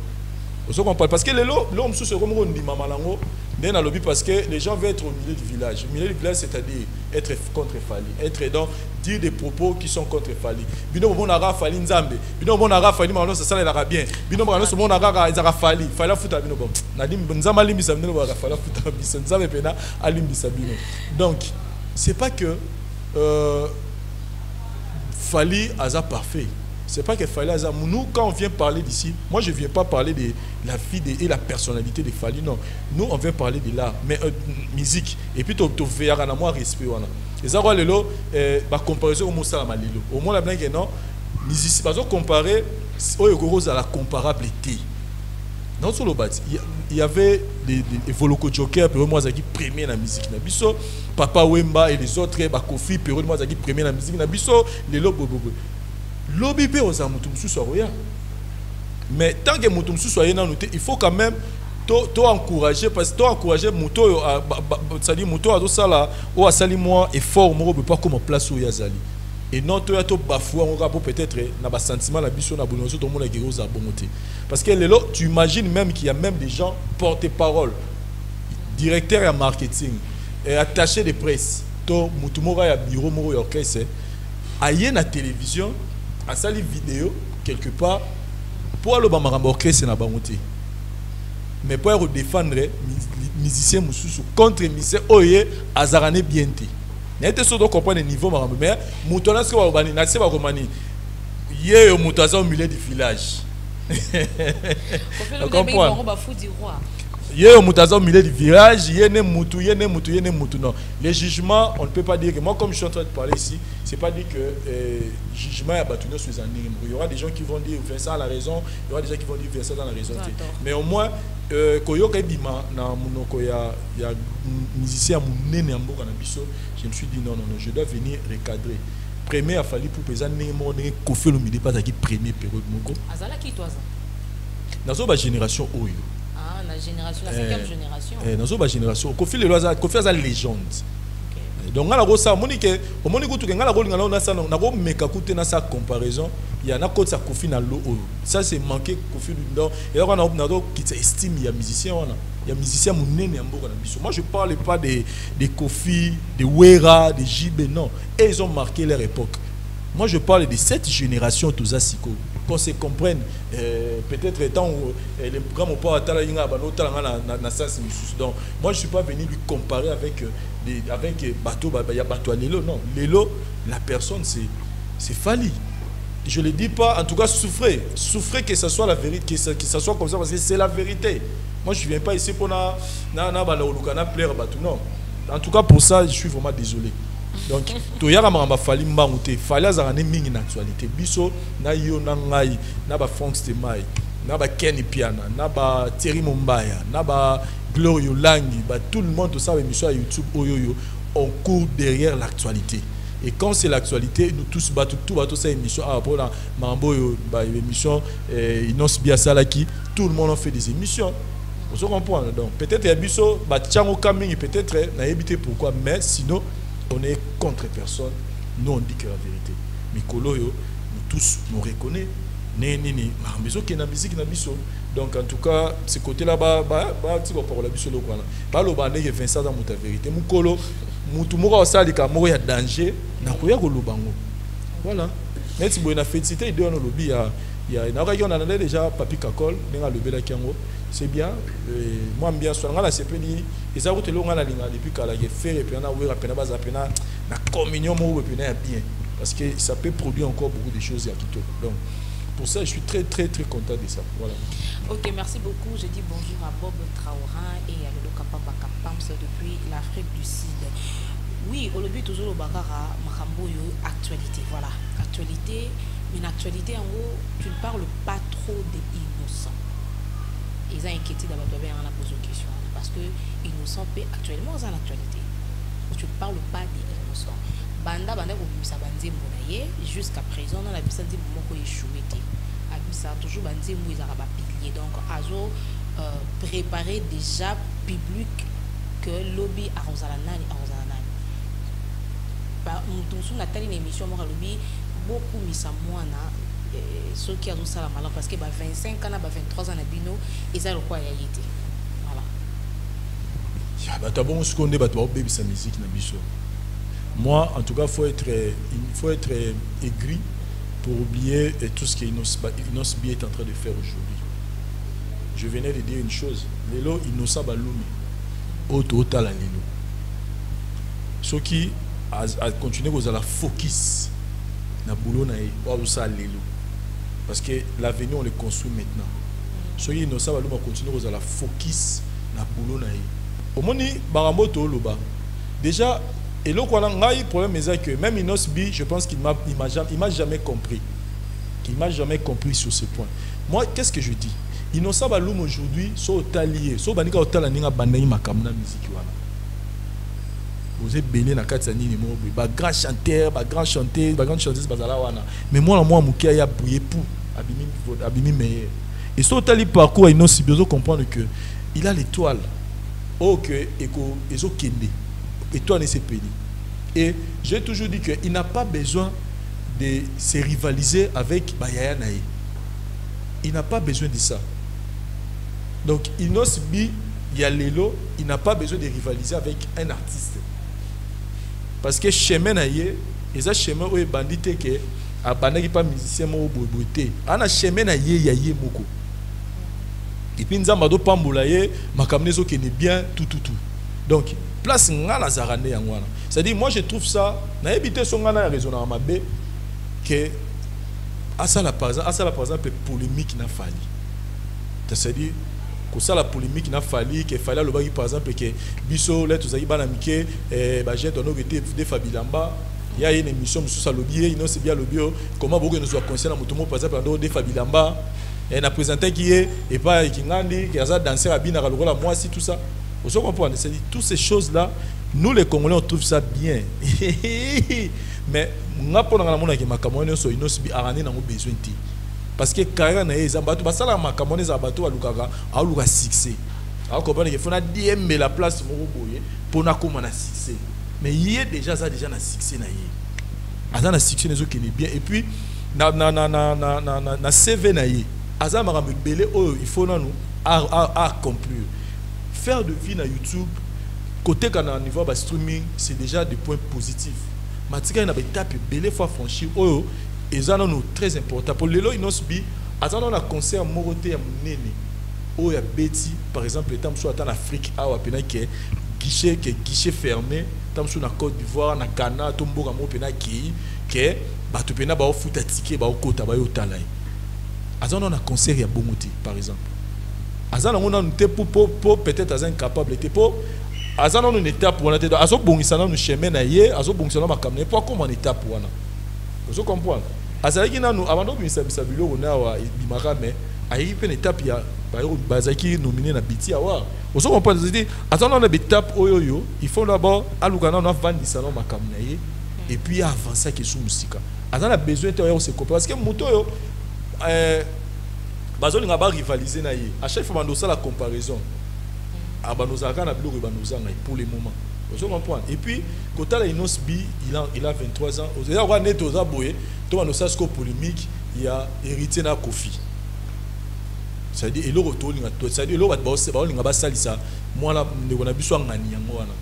[SPEAKER 2] on comprend parce que l'homme sous ce comme on dit mamalango n'est dans lobby parce que les gens veulent être au milieu du village. Au milieu du village, c'est-à-dire être contre Fali, être dans dire des propos qui sont contre Fali. Bino bon ara Fali Nzambe, bino bon ara Fali malon ça ça ira bien. Bino bon so bon ara Izara Fali, Fali futa bino bon. Nadim Nzamba limbi bino bon Fali futa biso Nzambe pena alimbi bino. Donc c'est pas que Fali aza parfait. C'est pas que Fali Aza. Nous, quand on vient parler d'ici, moi je ne viens pas parler de la vie et la personnalité de Fali, non. Nous, on vient parler de l'art, mais musique. Et puis, tu verras dans moi respect. Et ça, la comparaison au Moussa Malilo. Au moins, la blague est non. Musique, par exemple, comparer, à la comparabilité. Dans ce lot, il y avait des Voloko Joker, puis moi, qui premier dans la musique. Nabiso, Papa Wemba et les autres, Kofi, puis moi, qui premier dans la musique. Nabiso, les lobes. Lobby pe oza mutu mususu roya mais tant que mutu mususu ayena noté il faut quand même to encourager parce que to encourager mutu ça dit mutu azo sala o asali moi effort mo be pas comme place où yazali et non to ya to bafouer on rapport peut-être na ba sentiment la biso na bonoso to mona gero za bongoté parce que lelo tu imagines même qu'il y a même des gens porte-parole directeur et marketing et attaché de presse to mutu mora ya bureau moro ya orchestre aye na télévision à sali vidéo quelque part pour aller au marambo orchestre na bangoté mais pour défendre musicien mususu contre musicien oye azarane bienté n'était sûr de comprendre le niveau marambo mais mutona ce que va bani na se va romani ye mutaza au milieu du village on comprend Yé mutaza au milieu du village, yéné mutu non. Les jugements, on ne peut pas dire que moi comme je suis en train de parler ici, c'est pas dire que jugement est abattu sur les animaux. Il y aura des gens qui vont dire Vincent a la raison, il y aura des gens qui vont dire Vincent a la raison. Mais au moins koyoka bima na munoko ya musicien munene amboka na biso, je me suis dit non, je dois venir recadrer. Premier a fallu pour peser némo né Koffi Olomide pas qui premier période moko. Azala qui toi ça? Dans ba génération oyo.
[SPEAKER 1] La génération, la 5e génération.
[SPEAKER 2] Dans la génération, Koffi est une légende. Donc, on a une comparaison. Il y a une Koffi dans l'eau. Ça, c'est manqué Koffi dedans. Et on a qui estime il y a musicien. Il y a musicien moi, je ne parle pas de Koffi, de Wera, de JB, non. Et ils ont marqué leur époque. Moi, je parle de cette génération, tous à Siko. Qu'on se comprenne, peut-être étant les programmes pas à donc moi je suis pas venu lui comparer avec bateau à Lelo, non. Lelo, la personne c'est Fali. Je le dis pas, en tout cas souffrez que ce soit la vérité, que ça soit comme ça parce que c'est la vérité. Moi je viens pas ici pour na plaire bateau, non. En tout cas pour ça je suis vraiment désolé. Donc to yaka mamba Fali mbangute Fali azarane mingi na actualité biso na yo na ngai na ba Frank Stemai na ba Kenny Piana na ba Thierry Mombaya na ba Glorio Langi ba tout le monde tout ça émission à YouTube oyoyo on court derrière l'actualité et quand c'est l'actualité nous tous tout ça émission à rapport à mambo ba émission Inos Biasalaki tout le monde en fait des émissions on se comprend donc peut-être ya biso ba tchango kamingi peut-être na éviter pourquoi mais sinon on est contre personne, nous on dit que la vérité. Mikolo yo, nous tous nous reconnaissons. Nini, marambezo qui na musique na biso. Donc en tout cas, ce côté-là, tu vas parler sur le coin. Bah le bandé que Vincent dans ta vérité. Mukolo, mutumura osali ka moro ya danger. Na koya ko lobango. Voilà. Mais si vous avez fait citer deux dans le lobby, il y a déjà Papi Kakol, dans le lobby Kiango. C'est bien. Moi bien sûr, on a ces petits. Et ça vous te l'on a la ligne depuis qu'elle a fait et puis on a ouvert la base à peine la communion moi bien. Parce que ça peut produire encore beaucoup de choses à Quito. Donc pour ça, je suis très content de ça. Voilà.
[SPEAKER 1] Ok, merci beaucoup. Je dis bonjour à Bob Traoran et à Lolo Kapamba Kapams depuis l'Afrique du Sud. Oui, au début, toujours au Bagara, Makamboyo, actualité. Voilà, actualité. Mais l'actualité, en gros, tu ne parles pas trop des innocents. Ils ont inquiété d'abord, on a posé une question. Parce que innocents, actuellement, c'est l'actualité. Tu ne parles pas des innocents. Banda ça jusqu'à présent on a vu ça dire moment échoué ça toujours bandé ils ont pilier donc azo préparer déjà public que lobby arrosalanani par nous sur la telle émission moi lobby beaucoup misa moana ceux qui ont ça la malin parce que 25 ans 23 ans na bino ils ont quoi y été voilà
[SPEAKER 2] ya ba ta bon ce qu'on est ba to baby sa musique na biso. Moi, en tout cas, il faut être aigri pour oublier tout ce que Inosbi est en train de faire aujourd'hui. Je venais de dire une chose. Lelo, Inosa Baloumi. Auto la Lelo. Ceux qui a continué à la focus na boulot na Ousa Lelo. Parce que l'avenir, on le construit maintenant. Ceux qui Inosa Baloumi continué à la focus na boulot na Au moni, Baramoto Loba. Déjà, et le problème est que même Inosbi, je pense qu'il m'a jamais compris. Il m'a jamais compris sur ce point. Moi, qu'est-ce que je dis? Inosa Baloum aujourd'hui, sont liés. Sont banika otala ninga bandai makamna musique wana. Vous êtes belé na katsani ni mo, ba grand chanteur, ba grand chanteuse, ba grande chanteuse bazala wana. Mais moi mukia ya briller pour abimi meilleur. Et sont tali parcours Inosbi, vous comprendre que il a l'étoile. Oh que eko ezo kende. Et toi, c'est péni. Et j'ai toujours dit qu'il n'a pas besoin de se rivaliser avec Bayaya Naï. Il n'a pas besoin de ça. Donc, Inosbi, Yalelo, il n'a pas besoin de rivaliser avec un artiste. Parce que chemin Naïe, et ça chemin où est bandit que a bandit pas musicien mo boboté. Ana chemin Naïe yaye moko. Et puis nous avons pambolaye, makamnezo qui est bien tout. Donc place ngala zarane yangwana. C'est-à-dire moi je trouve ça na éviter son ngana raisonnement mabe que à ça par exemple polémique n'a fallu. C'est-à-dire que ça la polémique n'a fallu que fallait le bagi par exemple que biso let uzaki bana mike ba j'ai donné des Fabilamba. Il y a une émission sur ça lobby, il c'est bien lobby comment beaucoup nous soit conscient na mutumo par exemple dans des Fabilamba et na présenté qui est et pas qui ngandi qui a danser à bina ka lokola moi si tout ça. Vous comprenez, c'est-à-dire toutes ces choses-là, nous les Congolais on trouve ça bien. Mais nga pona ngana mona ke makamone so Inosbi arani na mo besoin ti. Parce que carrière na eza bato basala makamone za bato alukaka aluka succès. Alors comprendre que faut na DM la place mo boye pour na koma na succès. Mais hier déjà ça déjà na succès na hier. Aza na succès nezo kene bien et puis na CV na hier. Aza makambe belé oh il faut na nous à conclure. Faire de vie na YouTube, côté qu'on a un niveau de streaming, c'est déjà des points positifs. Matika na étape belé fois franchir oh et ça non très important pour Lelo Inosbi attendons la concert moroté ya munene oh ya Betty par exemple étant soit en Afrique à apena que guichet fermé tam sur na Côte d'Ivoire na Ghana tomboka mo pena ki que bato pena ba futa ticket ba okota ba yo talai attendons la concert ya Bomoti par exemple Azan on a pour peut-être incapable était pour Azan on une étape pour on était azo bongisana nous chemin na yé azo bongisana makamne pas comme en étape wana vous comprenez azaki na nous avant de bisa bilo on a wa bimaka mais ayi une étape ya bazaki nominé na biti awa vous comprenez dire attends on a étape oyoyo il faut d'abord alukana on a vandisa na makamne yé et puis avancer que sous musique Azan a besoin de se comprendre parce que moto yo Bazoli n'a pas rivalisé na yé. À chaque fois, on a la comparaison. Pour le moment. Vous comprenez? Et puis, quand il a Inosbi, il a 23 ans. Il a un net aux aboyés. Tout le monde polémique. Il a hérité na Kofi. c'est-à-dire et le retour c'est-à-dire le va ba salisa moi la ndeko na biso ngani yango wana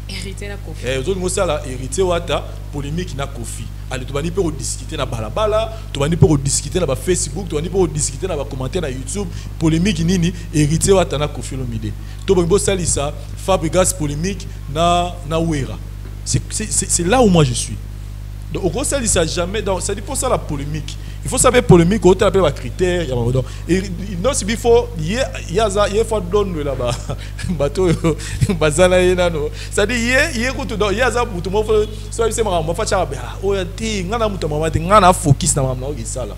[SPEAKER 1] hérité na Kofi
[SPEAKER 2] zo sala hérité wata polémique na Kofi allez to bani pe discuter na balabala to bani pe discuter na ba Facebook to bani pe discuter na ba commentaire na YouTube polémique nini hérité wata na Kofi Olomide to bo salisa Fabregas polémique na Wera c'est là où moi je suis. Donc au gros ça dit ça jamais dans ça dit pour ça la polémique. Il faut savoir polémique au terme des critères et non si il faut il y a faut donner là-bas bateau bazala yenano ça dit il y a ça mutu mo so c'est moi fa cha ba o ya ti ngana mutu mama ti ngana focus na mama o sala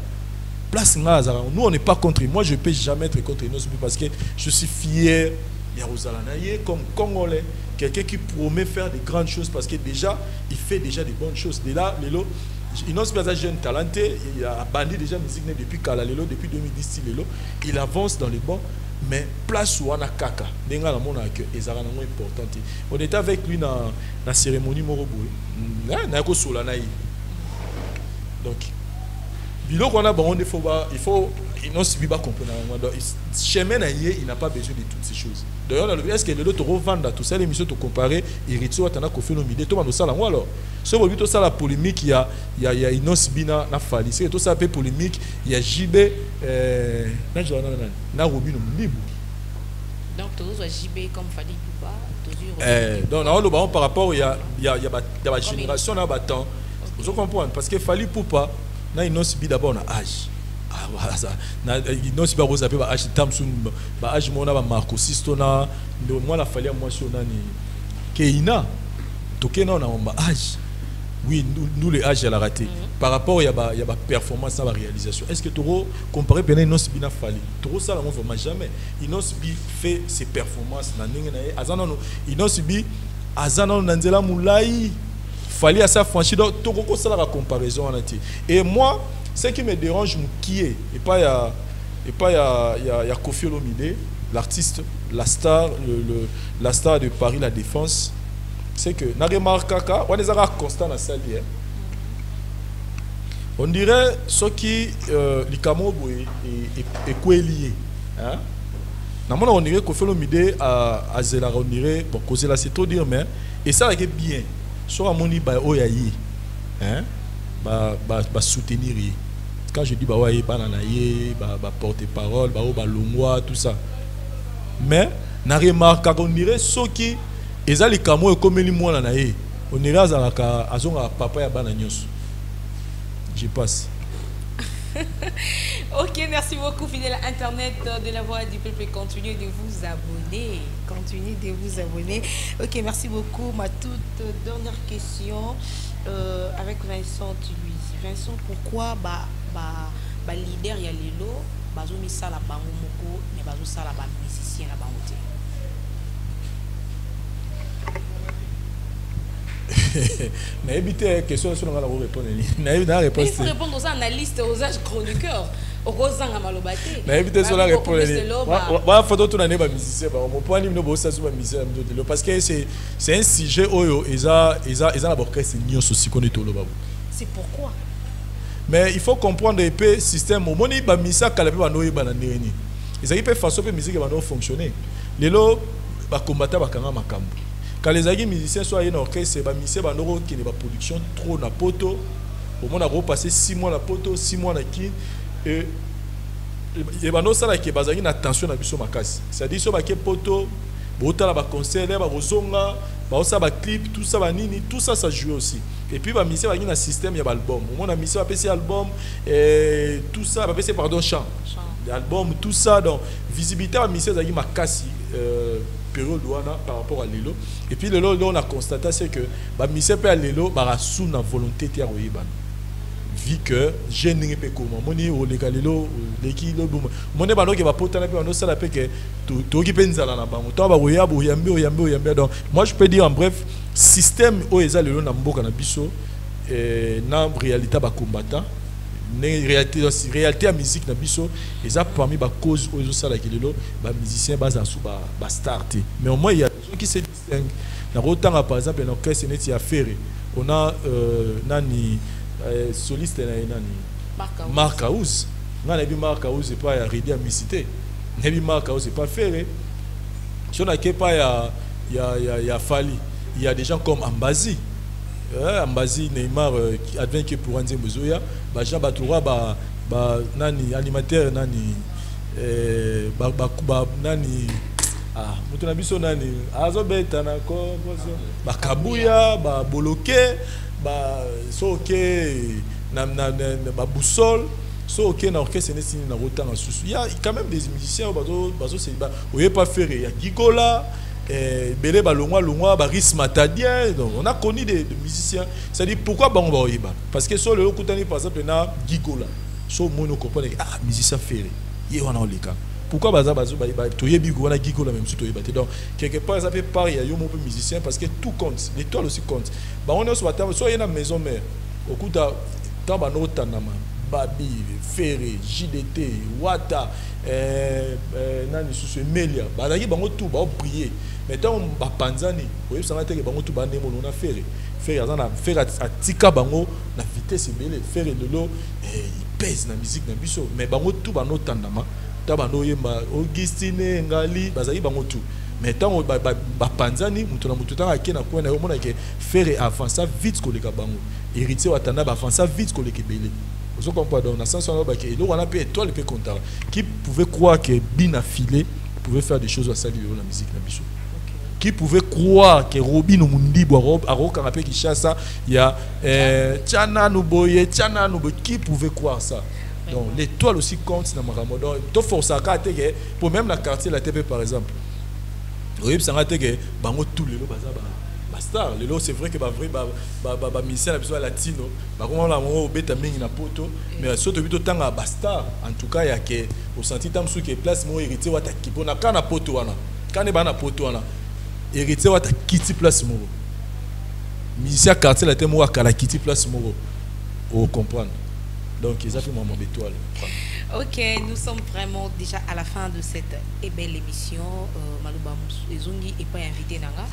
[SPEAKER 2] place ngana nous on n'est pas contre moi je peux jamais être contre nous parce que je suis fier Yeruzalanaye comme Congolais, quelqu'un qui promet faire de grandes choses parce que déjà il fait déjà de bonnes choses. De là, Lelo, il n'a pas un jeune talenté, il a bandit déjà musique depuis Kalalelo, depuis 2010 Lelo, il avance dans les bons, mais place où on a Kaka, denga la mon accueil, et ça rend important. On était avec lui dans la cérémonie Moroboué, na ko solanaï. Donc bilo qu'on a bon il faut non si pas comprendre chemin il n'a pas besoin de toutes ces choses. D'ailleurs est-ce que le lot revendre tout ça l'émission te comparer héritier watana ko phénomène to ça là alors ce bon tout ça la polémique il y a Inos Bina na Fali c'est tout ça peu polémique il y a JB na Robino Mbibu
[SPEAKER 1] donc tous JB comme Fali Poupa
[SPEAKER 2] donc là on par rapport il y a la génération là battant vous comprenez parce que Fali Poupa na Inos Bi d'abord na âge voilà ça na Inos Ba vous appelez ba âge Tamsun ba âge mona ba Marco Sistona moi la Fali moi sur nani Keina tokena na ba âge oui nous les âges elle a raté par rapport il y a ba performance à la réalisation est-ce que Toro comparé bien Inos Bi na Fali Toro ça on vraiment jamais Inos Bi fait ses performances na ndenge na azana Inos Bi azana na nzela mulai Fali à sa franchise donc Toko ça la comparaison en entier et moi ce qui me dérange qui est et pas il y a Kofi Olomide l'artiste la star la star de Paris la Défense c'est que na remarque kaka on est à constant dans salle on dirait ce qui likamo est lié hein na mona on dirait Kofi Olomide à zela on dirait bon causer là c'est trop dire mais et ça est bien soit moni ba oyayi hein ba soutenir quand je dis ba ouais ba nanaye ba porter parole ba longwa tout ça mais na remarque qu'on dirait ceux qui ezali kamo comme li mwana na ye on dirait azalaka azonga papa ya bana nyonso je passe.
[SPEAKER 1] Ok, merci beaucoup, fidèle Internet de la Voix du Peuple. Continuez de vous abonner. Continuez de vous abonner. Ok, merci beaucoup. Ma toute dernière question avec Vincent Louis. Vincent, pourquoi leader ya lelo bazo misala bango moko mais bazo sala ba musicien na bango te?
[SPEAKER 2] Mais éviter question sur la répondre. Il
[SPEAKER 1] faut répondre aux analystes, aux âges chroniqueurs, aux rosanga malobate.
[SPEAKER 2] Mais éviter sur la répondre. Voilà, faut tout l'année ba musicien ba mon point niveau bossa sur ba musicien parce que c'est un sujet oyo eza la borkesse nyos aussi connaît tout le babo.
[SPEAKER 1] C'est pourquoi.
[SPEAKER 2] Mais il faut comprendre un peu système au moni ba misa kala pe ba noye ba na ndeni. Ils arrivent façon que musique va non fonctionner. Lelo ba combattre ba kanga makambo. Quand les amis musiciens sont en orchestre, c'est musicien qui n'est pas production trop na poto. Au moins on a passé 6 mois na poto, 6 mois na kin et bano ça là qui bazali na attention na biso makasi. C'est-à-dire so ba ke poto, bota la ba concert, ba bozonga, ba osa ba clip, tout ça ba nini, tout ça ça joue aussi. Et puis ba musicien ba na système ya ba album. Au moins na musicien ba PC album et tout ça ba PC pardon chant. L'album tout ça donc visibilité ba musicien zali makasi période par rapport à Lelo et puis Lelo on a constaté c'est que ba mise pe à Lelo ba sous na volonté tia royeba vu que je n'ai pas comment moni o le Lelo leki lo moni ba no ke ba potana pe no sala pe que to ki penzala na bango to ba royaba oyambe donc moi je peux dire en bref système o eza Lelo na mboka na biso na réalité ba combattant réalité à musique na biso eza parmi ba cause aux ça la kilelo ba musicien baza sous ba start mais au moins il y a des gens qui se distinguent na rotanga par exemple dans orchestre net ya ferré on a nani soliste na nani Marc House na bi Marc House et pas arrêté à musicité Nebi Maka, c'est pas faire. Si on n'a pas, il y a Fali. Il y a des gens comme Ambazi. Ambazi, Neymar, qui advient que pour Anze Mozoya, Jean Batoura, nani animateur, nani, nani, mutuna biso nani, azobeta na ko, Kabuya, Boloke, Soke, na boussole. So ok na orchestre c'est na rotan en sous. Il y a quand même des musiciens bazo c'est ba oye pas faire il y a Gigola belé ba longwa ba Ris Matadien, donc on a connu des musiciens. Ça dit pourquoi ba on va oyeba parce que sur le okutani par exemple na Gigola so mono comprendre musicien ferré yé wana oleka pourquoi baza ba to yebi go na Gigola même si to yeba donc quelque part ça fait part il y a yo mon musicien parce que tout compte, l'étoile aussi compte. Ba on est sur table so yena maison mère okuta tant ba no tanama Babi, Ferré, JDT, Wata, Nani Sousse, Melia, Badagi bango tout, ba prier. Maintenant ba Panzani, oui ça va être bango tout ba nemo on a Ferré. Ferré a Ferré a tika bango na vitesse belé, Ferré de l'eau il pèse na musique na biso, mais bango tout ba no tandama, ta ba no yemba Augustine Ngali, bazali bango tout. Maintenant ba Panzani, mutuna mututanga ke na ko na yo mona ke Ferré avance vite ko le bango. Héritier watanda ba avance vite ko le belé. Vous comprenez dans le sens où on a pu étoile et comptable qui pouvait croire que Bin affilé pouvait faire des choses à saluer la musique na biso. Qui pouvait croire que Robin ou Mundi Boarob a rokanapé qui chasse il y a Tchana Nuboye Tchana Nuboye qui pouvait croire ça. Donc l'étoile aussi compte dans Maramo. Donc to force à quartier pour même la quartier la TV par exemple. Oui, ça a été que bango tout le bazaba. Star, c'est vrai que vrai musicien la latino, comment la mon beta mingi na poto, mais surtout plutôt tant à Bastar. En tout cas, il y a que au senti tam sou que place mon héritier wata kipo na kana poto wana. Kana ba na poto wana. Héritier wata kiti place mo. Musicien quartier la temo akala kiti place mo. Au comprendre. Donc ils ont fait mon étoile.
[SPEAKER 1] Ok, nous sommes vraiment déjà à la fin de cette belle émission. Malouba Ezungi est pas invité nanga.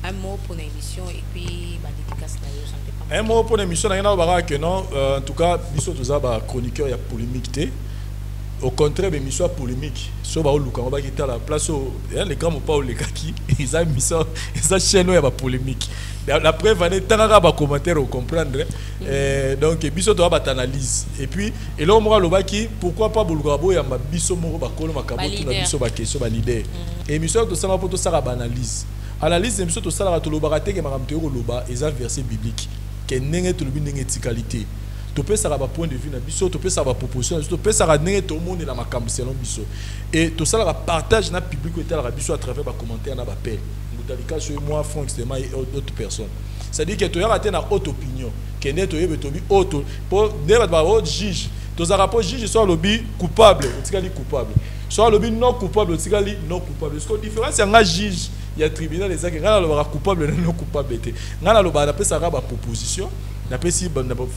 [SPEAKER 1] Un mot pour l'émission et puis ma dédicace
[SPEAKER 2] un mot pour l'émission que non en tout cas biso toza ba chroniqueur ya polémique au contraire l'émission polémique so ba oluka ba kita la place les grands pas les kaki ils a mission ça chaîne ya ba polémique la preuve année tanga ba commentaire au comprendre donc biso to ba analyse et puis et là on loba ki pourquoi pas boluka bo ya ba biso moko ba kolo makabo tout na biso ba question ba leader émission to ça pour to ça ba analyse. Analyse émission to sala to loba te ke makamte ko loba eza verset biblique ke nenge to lobi nenge tikalité to pe sala ba point de vue na biso to pe sala ba proposition to pe sala nenge to monde na makambo selon biso et to sala ba partage na public eta la biso à travers ba commentaire na ba pelle mutalika sur moi Franck Stema et d'autres personnes ça dit que to ya raté na haute opinion ke ne to yebe to bi auto pour ne ba haute juge to za rapport juge soit lobby coupable otikali coupable soit lobby non coupable otikali non coupable parce que différence ya nga juge il y a tribunal les gens qui sont coupables non coupables ngana lo ba d'après ça ba proposition d'après si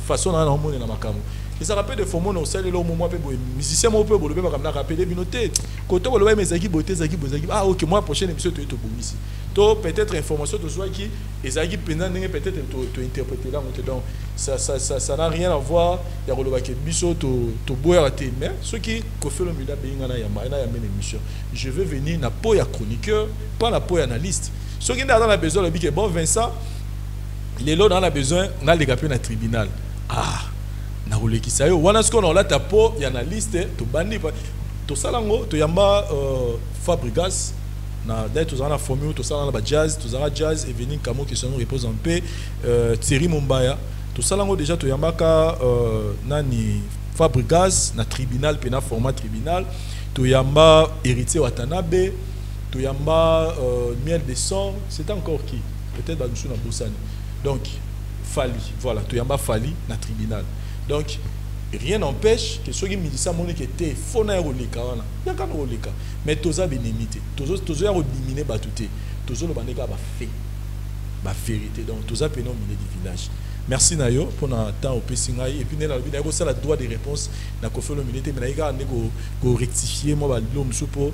[SPEAKER 2] façon na monde na makamo et ça rappelle de former au sel le moment pe musicien mo pe bolobe ba kamna rappeler binoté koto bolobe mezaki boté zaki ah OK moi prochaine émission to bomisi to peut-être information to soit qui ezaki pendant peut-être to interpréter là donc ça n'a rien à voir ya boloba ke biso to boya raté mais ce qui ko fait le mida be ngana ya émission je veux venir na po ya chroniqueur pas la po ya analyste ce qui dans la besoin le bique bon Vincent les lots dans la besoin on a les gars na tribunal na rolekisa yo wana ce qu'on a là ta po ya analyste to bandi to salango to yamba Fabregas na date to na formule to sala na jazz to zara jazz et venir kamo qui sont repose en paix Thierry Mombaya to salango déjà to yamba ka nani Fabregas na tribunal pena format tribunal to yamba héritier Watanabe to yamba miel de sang c'est encore qui peut-être Badoussou na Bossani donc Fali voilà to yamba Fali na tribunal donc rien n'empêche que ceux qui me disent ça mon qui était faux na roleka wana ya kana roleka mais toza bénémité tozo ya rediminer batuté tozo lo bandeka ba fait ba vérité donc toza pena au milieu du village merci nayo pour na temps au pesingai et puis na lobi na ko sala droit de réponse na ko fait le milieu mais na ika ko rectifier moi ba lo msupo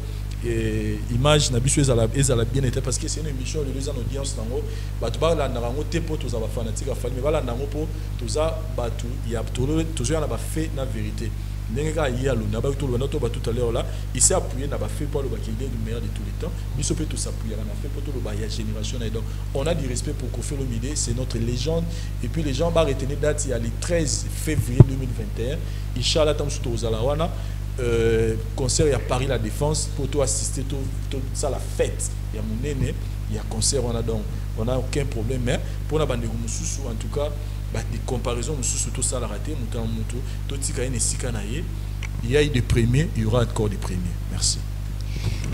[SPEAKER 2] image na biso ezala bien été parce que c'est une émission de les audience nango batu ba la nango te po toza ba fanatique afali mais ba la nango po toza batu ya toujours na ba fait na vérité Nenga Yalo, n'a pas tout à l'heure là, il s'est appuyé, n'a pas fait pour le qu'il est le meilleur de tous les temps. Il peut tout s'appuyer, on a fait pour tout le bail génération. Et donc, on a du respect pour Kofi Olomide, c'est notre légende. Et puis les gens vont retenir date, il y a le 13 février 2021. Inch'Allah, tam surtout aux Alawana, concert à Paris La Défense pour tout assister, tout ça la fête. Il y a mon aîné, il y a concert, on a aucun problème. Mais pour la bande de Moussou, en tout cas, des comparaisons, tout ça la raté, il y a eu des premiers, il y aura encore des premiers. Merci.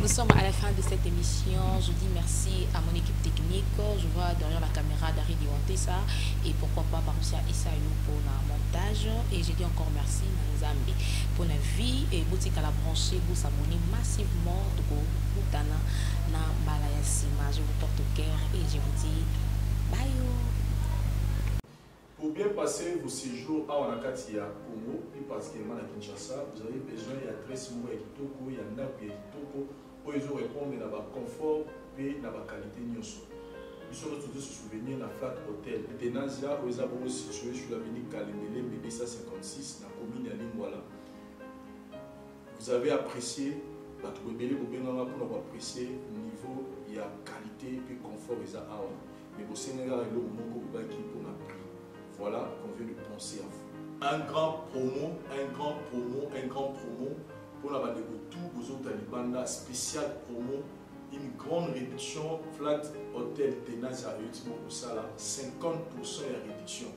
[SPEAKER 1] Nous sommes à la fin de cette émission. Je dis merci à mon équipe technique. Je vois derrière la caméra Dari Diwantesa et pourquoi pas Baroussia Issaïou pour le montage. Et je dis encore merci à Nzambi pour la vie et boutique à la branchée. Vous s'abonnez massivement de Boutana na Balayasima. Je vous porte au cœur et je vous dis bye.
[SPEAKER 2] Pour bien passer vos séjours à Wanakatia, Congo, et particulièrement à Kinshasa, vous avez besoin d'adresse à Kitoko, il y a un appui à Kitoko, pour ils répondre à la confort et à la qualité. Nous sommes tous se souvenir de la Flat Hotel. Tenazia, où ils sont situés sur l'avenue Kalendele, BDSA 56, dans la commune de Lingwala. Vous avez apprécié, pour apprécier le niveau, il y a qualité et confort, mais au Sénégal, il y a un moment pour prix. Voilà qu'on vient de penser à vous. Un grand promo pour la bande de tout vos autres Talibanda, spécial promo, une grande réduction, Flat Hotel Tenazia Yotimo Kusala, 50% de réduction.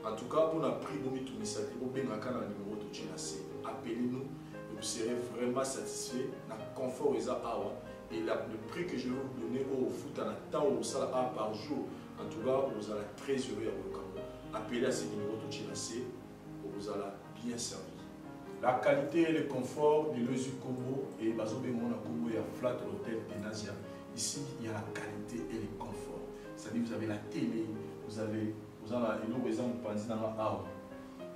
[SPEAKER 2] En tout cas, pour la prix de Mitoumissati, vous pouvez numéro de Tchénassé. Appelez-nous et vous serez vraiment satisfait. La confort est à Awa. Et le prix que je vais vous donner au foot en temps au Sala par jour, en tout cas, vous allez très heureux à votre appelez à ce numéro de Tchénassé, vous allez bien servir. La qualité et le confort de l'Ozu Congo et Bazobé Mona Congo et à Flat Hotel Tenazia. Ici, il y a la qualité et le confort. C'est-à-dire vous avez la télé, vous avez un exemple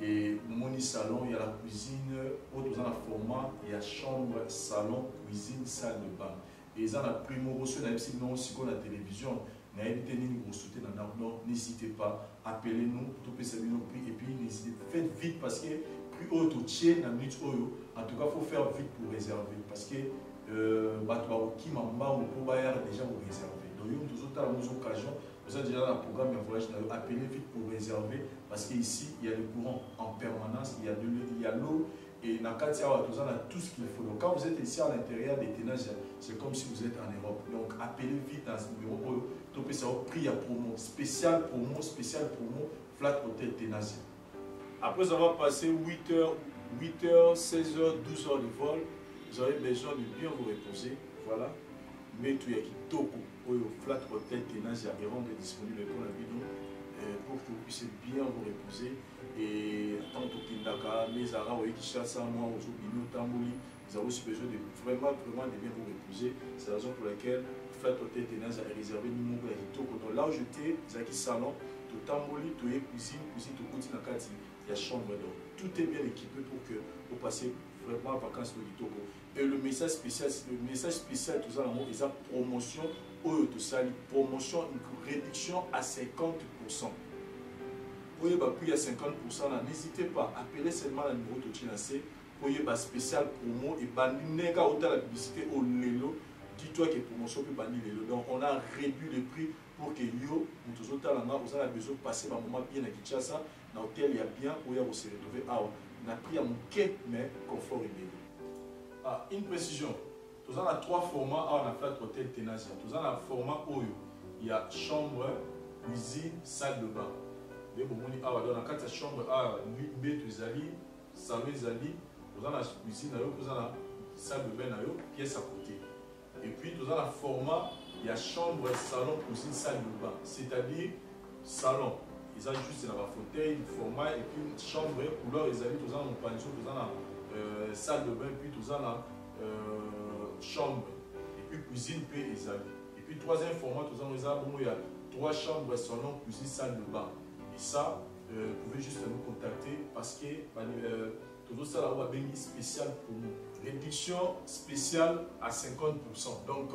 [SPEAKER 2] et mon salon, il y a la cuisine, vous avez le format, il y a chambre, salon, cuisine, salle de bain. Et ils ont la primo reçu dans la télévision. N'hésitez pas, appelez-nous, et puis n'hésitez pas, faites vite parce que plus haut au tien, en tout cas, il faut faire vite pour réserver parce que qui m'a déjà vous réserver. Donc, il y a des occasions, vous avez déjà un programme de voyage, appelez vite pour réserver parce qu'ici, il y a le courant en permanence, il y a l'eau. Et dans le on a tout ce qu'il faut. Donc, quand vous êtes ici à l'intérieur des Tenazia, c'est comme si vous êtes en Europe. Donc, appelez vite dans ce numéro. Topé ça au prix à promo. Spécial promo, Flat Hotel Tenazia. Après avoir passé 8h, 16h, 12h de vol, vous avez besoin de bien vous reposer. Voilà. Mais tout est Kitoko, au Flat Hotel Tenazia est rendu disponible pour la vidéo. Pour que vous puissiez bien vous reposer et tant que Kindaka, mes arabes, Kishasa, moi, Tamboli, vous avez aussi besoin de vraiment de bien vous reposer. C'est la raison pour laquelle Flat Hotel Tenazia est réservé numéro à Kitoko. Donc là où j'étais, Zaki Salon, tout Tamboli, tout cuisine, tout côté Nakati, il y a chambre d'eau. Tout est bien équipé pour que vous passiez vraiment en vacances au Kitoko. Et le message spécial, tout ça, il y a promotion. Promotion, une réduction à 50%. Pour y plus à 50%, n'hésitez pas, appelez seulement le numéro de Tchénassé pour y avoir spécial promo et bandinega autant la publicité au Lelo. Dis-toi que promotion peut bannir Lelo. Donc on a réduit le prix pour que yo, nous tous autant vous avez besoin de passer un moment bien à Kinshasa, dans lequel il y a bien pour y se retrouver. On a pris à mon quai, mais confort et bien. Une précision. Nous avons 3 formats à la Flat Hotel Tenazia. Nous avons le format Oyo. Il y a chambre, cuisine, salle de bain. Dans la chambre, salon, nous avons la cuisine, nous avons la salle de bain, pièce à côté. Et puis nous avons le format, il y a chambre, salon, cuisine, salle de bain. C'est-à-dire salon. Ils ont juste un fauteuil, format, et puis chambre, couleur, nous avons un panneau, nous avons la salle de bain, puis nous avons la chambre et puis cuisine puis et puis troisième format il y a 3 chambres, salon, cuisine, salle de bain et ça vous pouvez juste nous contacter parce que tout ça là on a béni spécial pour nous réduction spéciale à 50%. Donc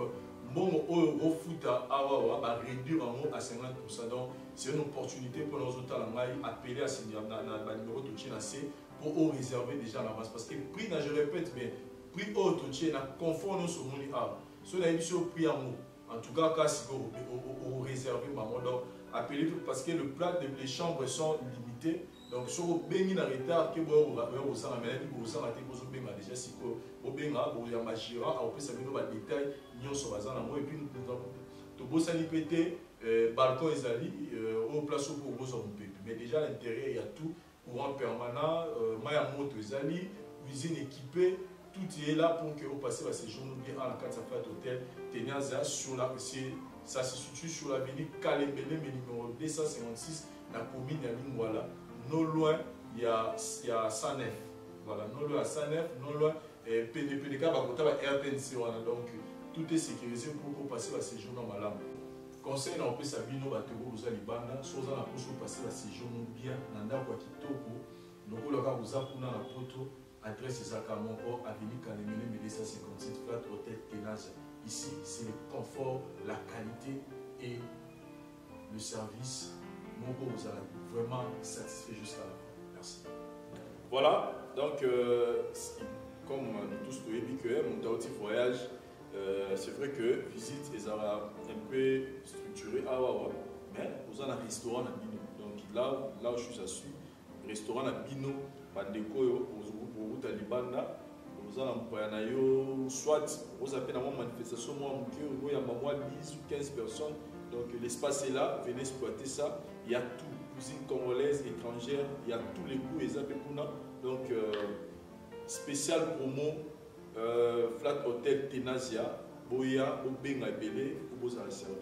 [SPEAKER 2] bon au foot à réduire à 50%. Donc c'est une opportunité pour nos autres appeler à ce numéro de Tchénassé pour réserver déjà à l'avance. Parce que prix, je répète bien, prix haut de Tchénassé, conforme sur mon art. Ce n'est pas prix en mot. En tout cas, quand vous réservez, donc appelez parce que les chambres sont limitées. Donc, si vous avez un retard, que vous avez déjà si vous avez un magira, vous pouvez savoir les détails, et puis nous avons balcon et au place pour vous mais déjà à l'intérieur, il y a tout, courant permanent, moto cuisine équipée. Tout est là pour que vous passiez à séjour bien à la carte d'hôtel Tenaza sur la ça se situe sur l'avenue Kalembele, numéro 256, la commune de Lingwala. Non loin, il y a 109. Voilà, non loin à 109, non loin, PDK, RTNC. Donc, tout est sécurisé pour passer à séjour dans Malam. Conseil, on peut s'habiller, on va te vous aller banda, soit on a pour passer à séjour bien, nanda kwa kitoko, nous voulons vous apprendre la poto. Adresse Zakamoko, avenue Kalemele, 257, flat hôtel Tenaza. Ici, c'est le confort, la qualité et le service. Mon beau, vous allez vraiment satisfait jusqu'à la fin. Merci. Voilà, donc, comme nous tous nous avons dit, mon petit voyage, c'est vrai que visite est un peu structurée, mais vous avez un restaurant à Bino. Donc là où je suis assis, restaurant à Bino, Bandeko, pour Libanda, vous avez soit vous avez une manifestation, il y a 10 ou 15 personnes, donc l'espace est là, venez exploiter ça. Il y a tout, cuisine congolaise, étrangère, il y a tous les goûts, donc spécial promo, flat hôtel Tenasia, Boya, Obenga Belé, pour vous servir.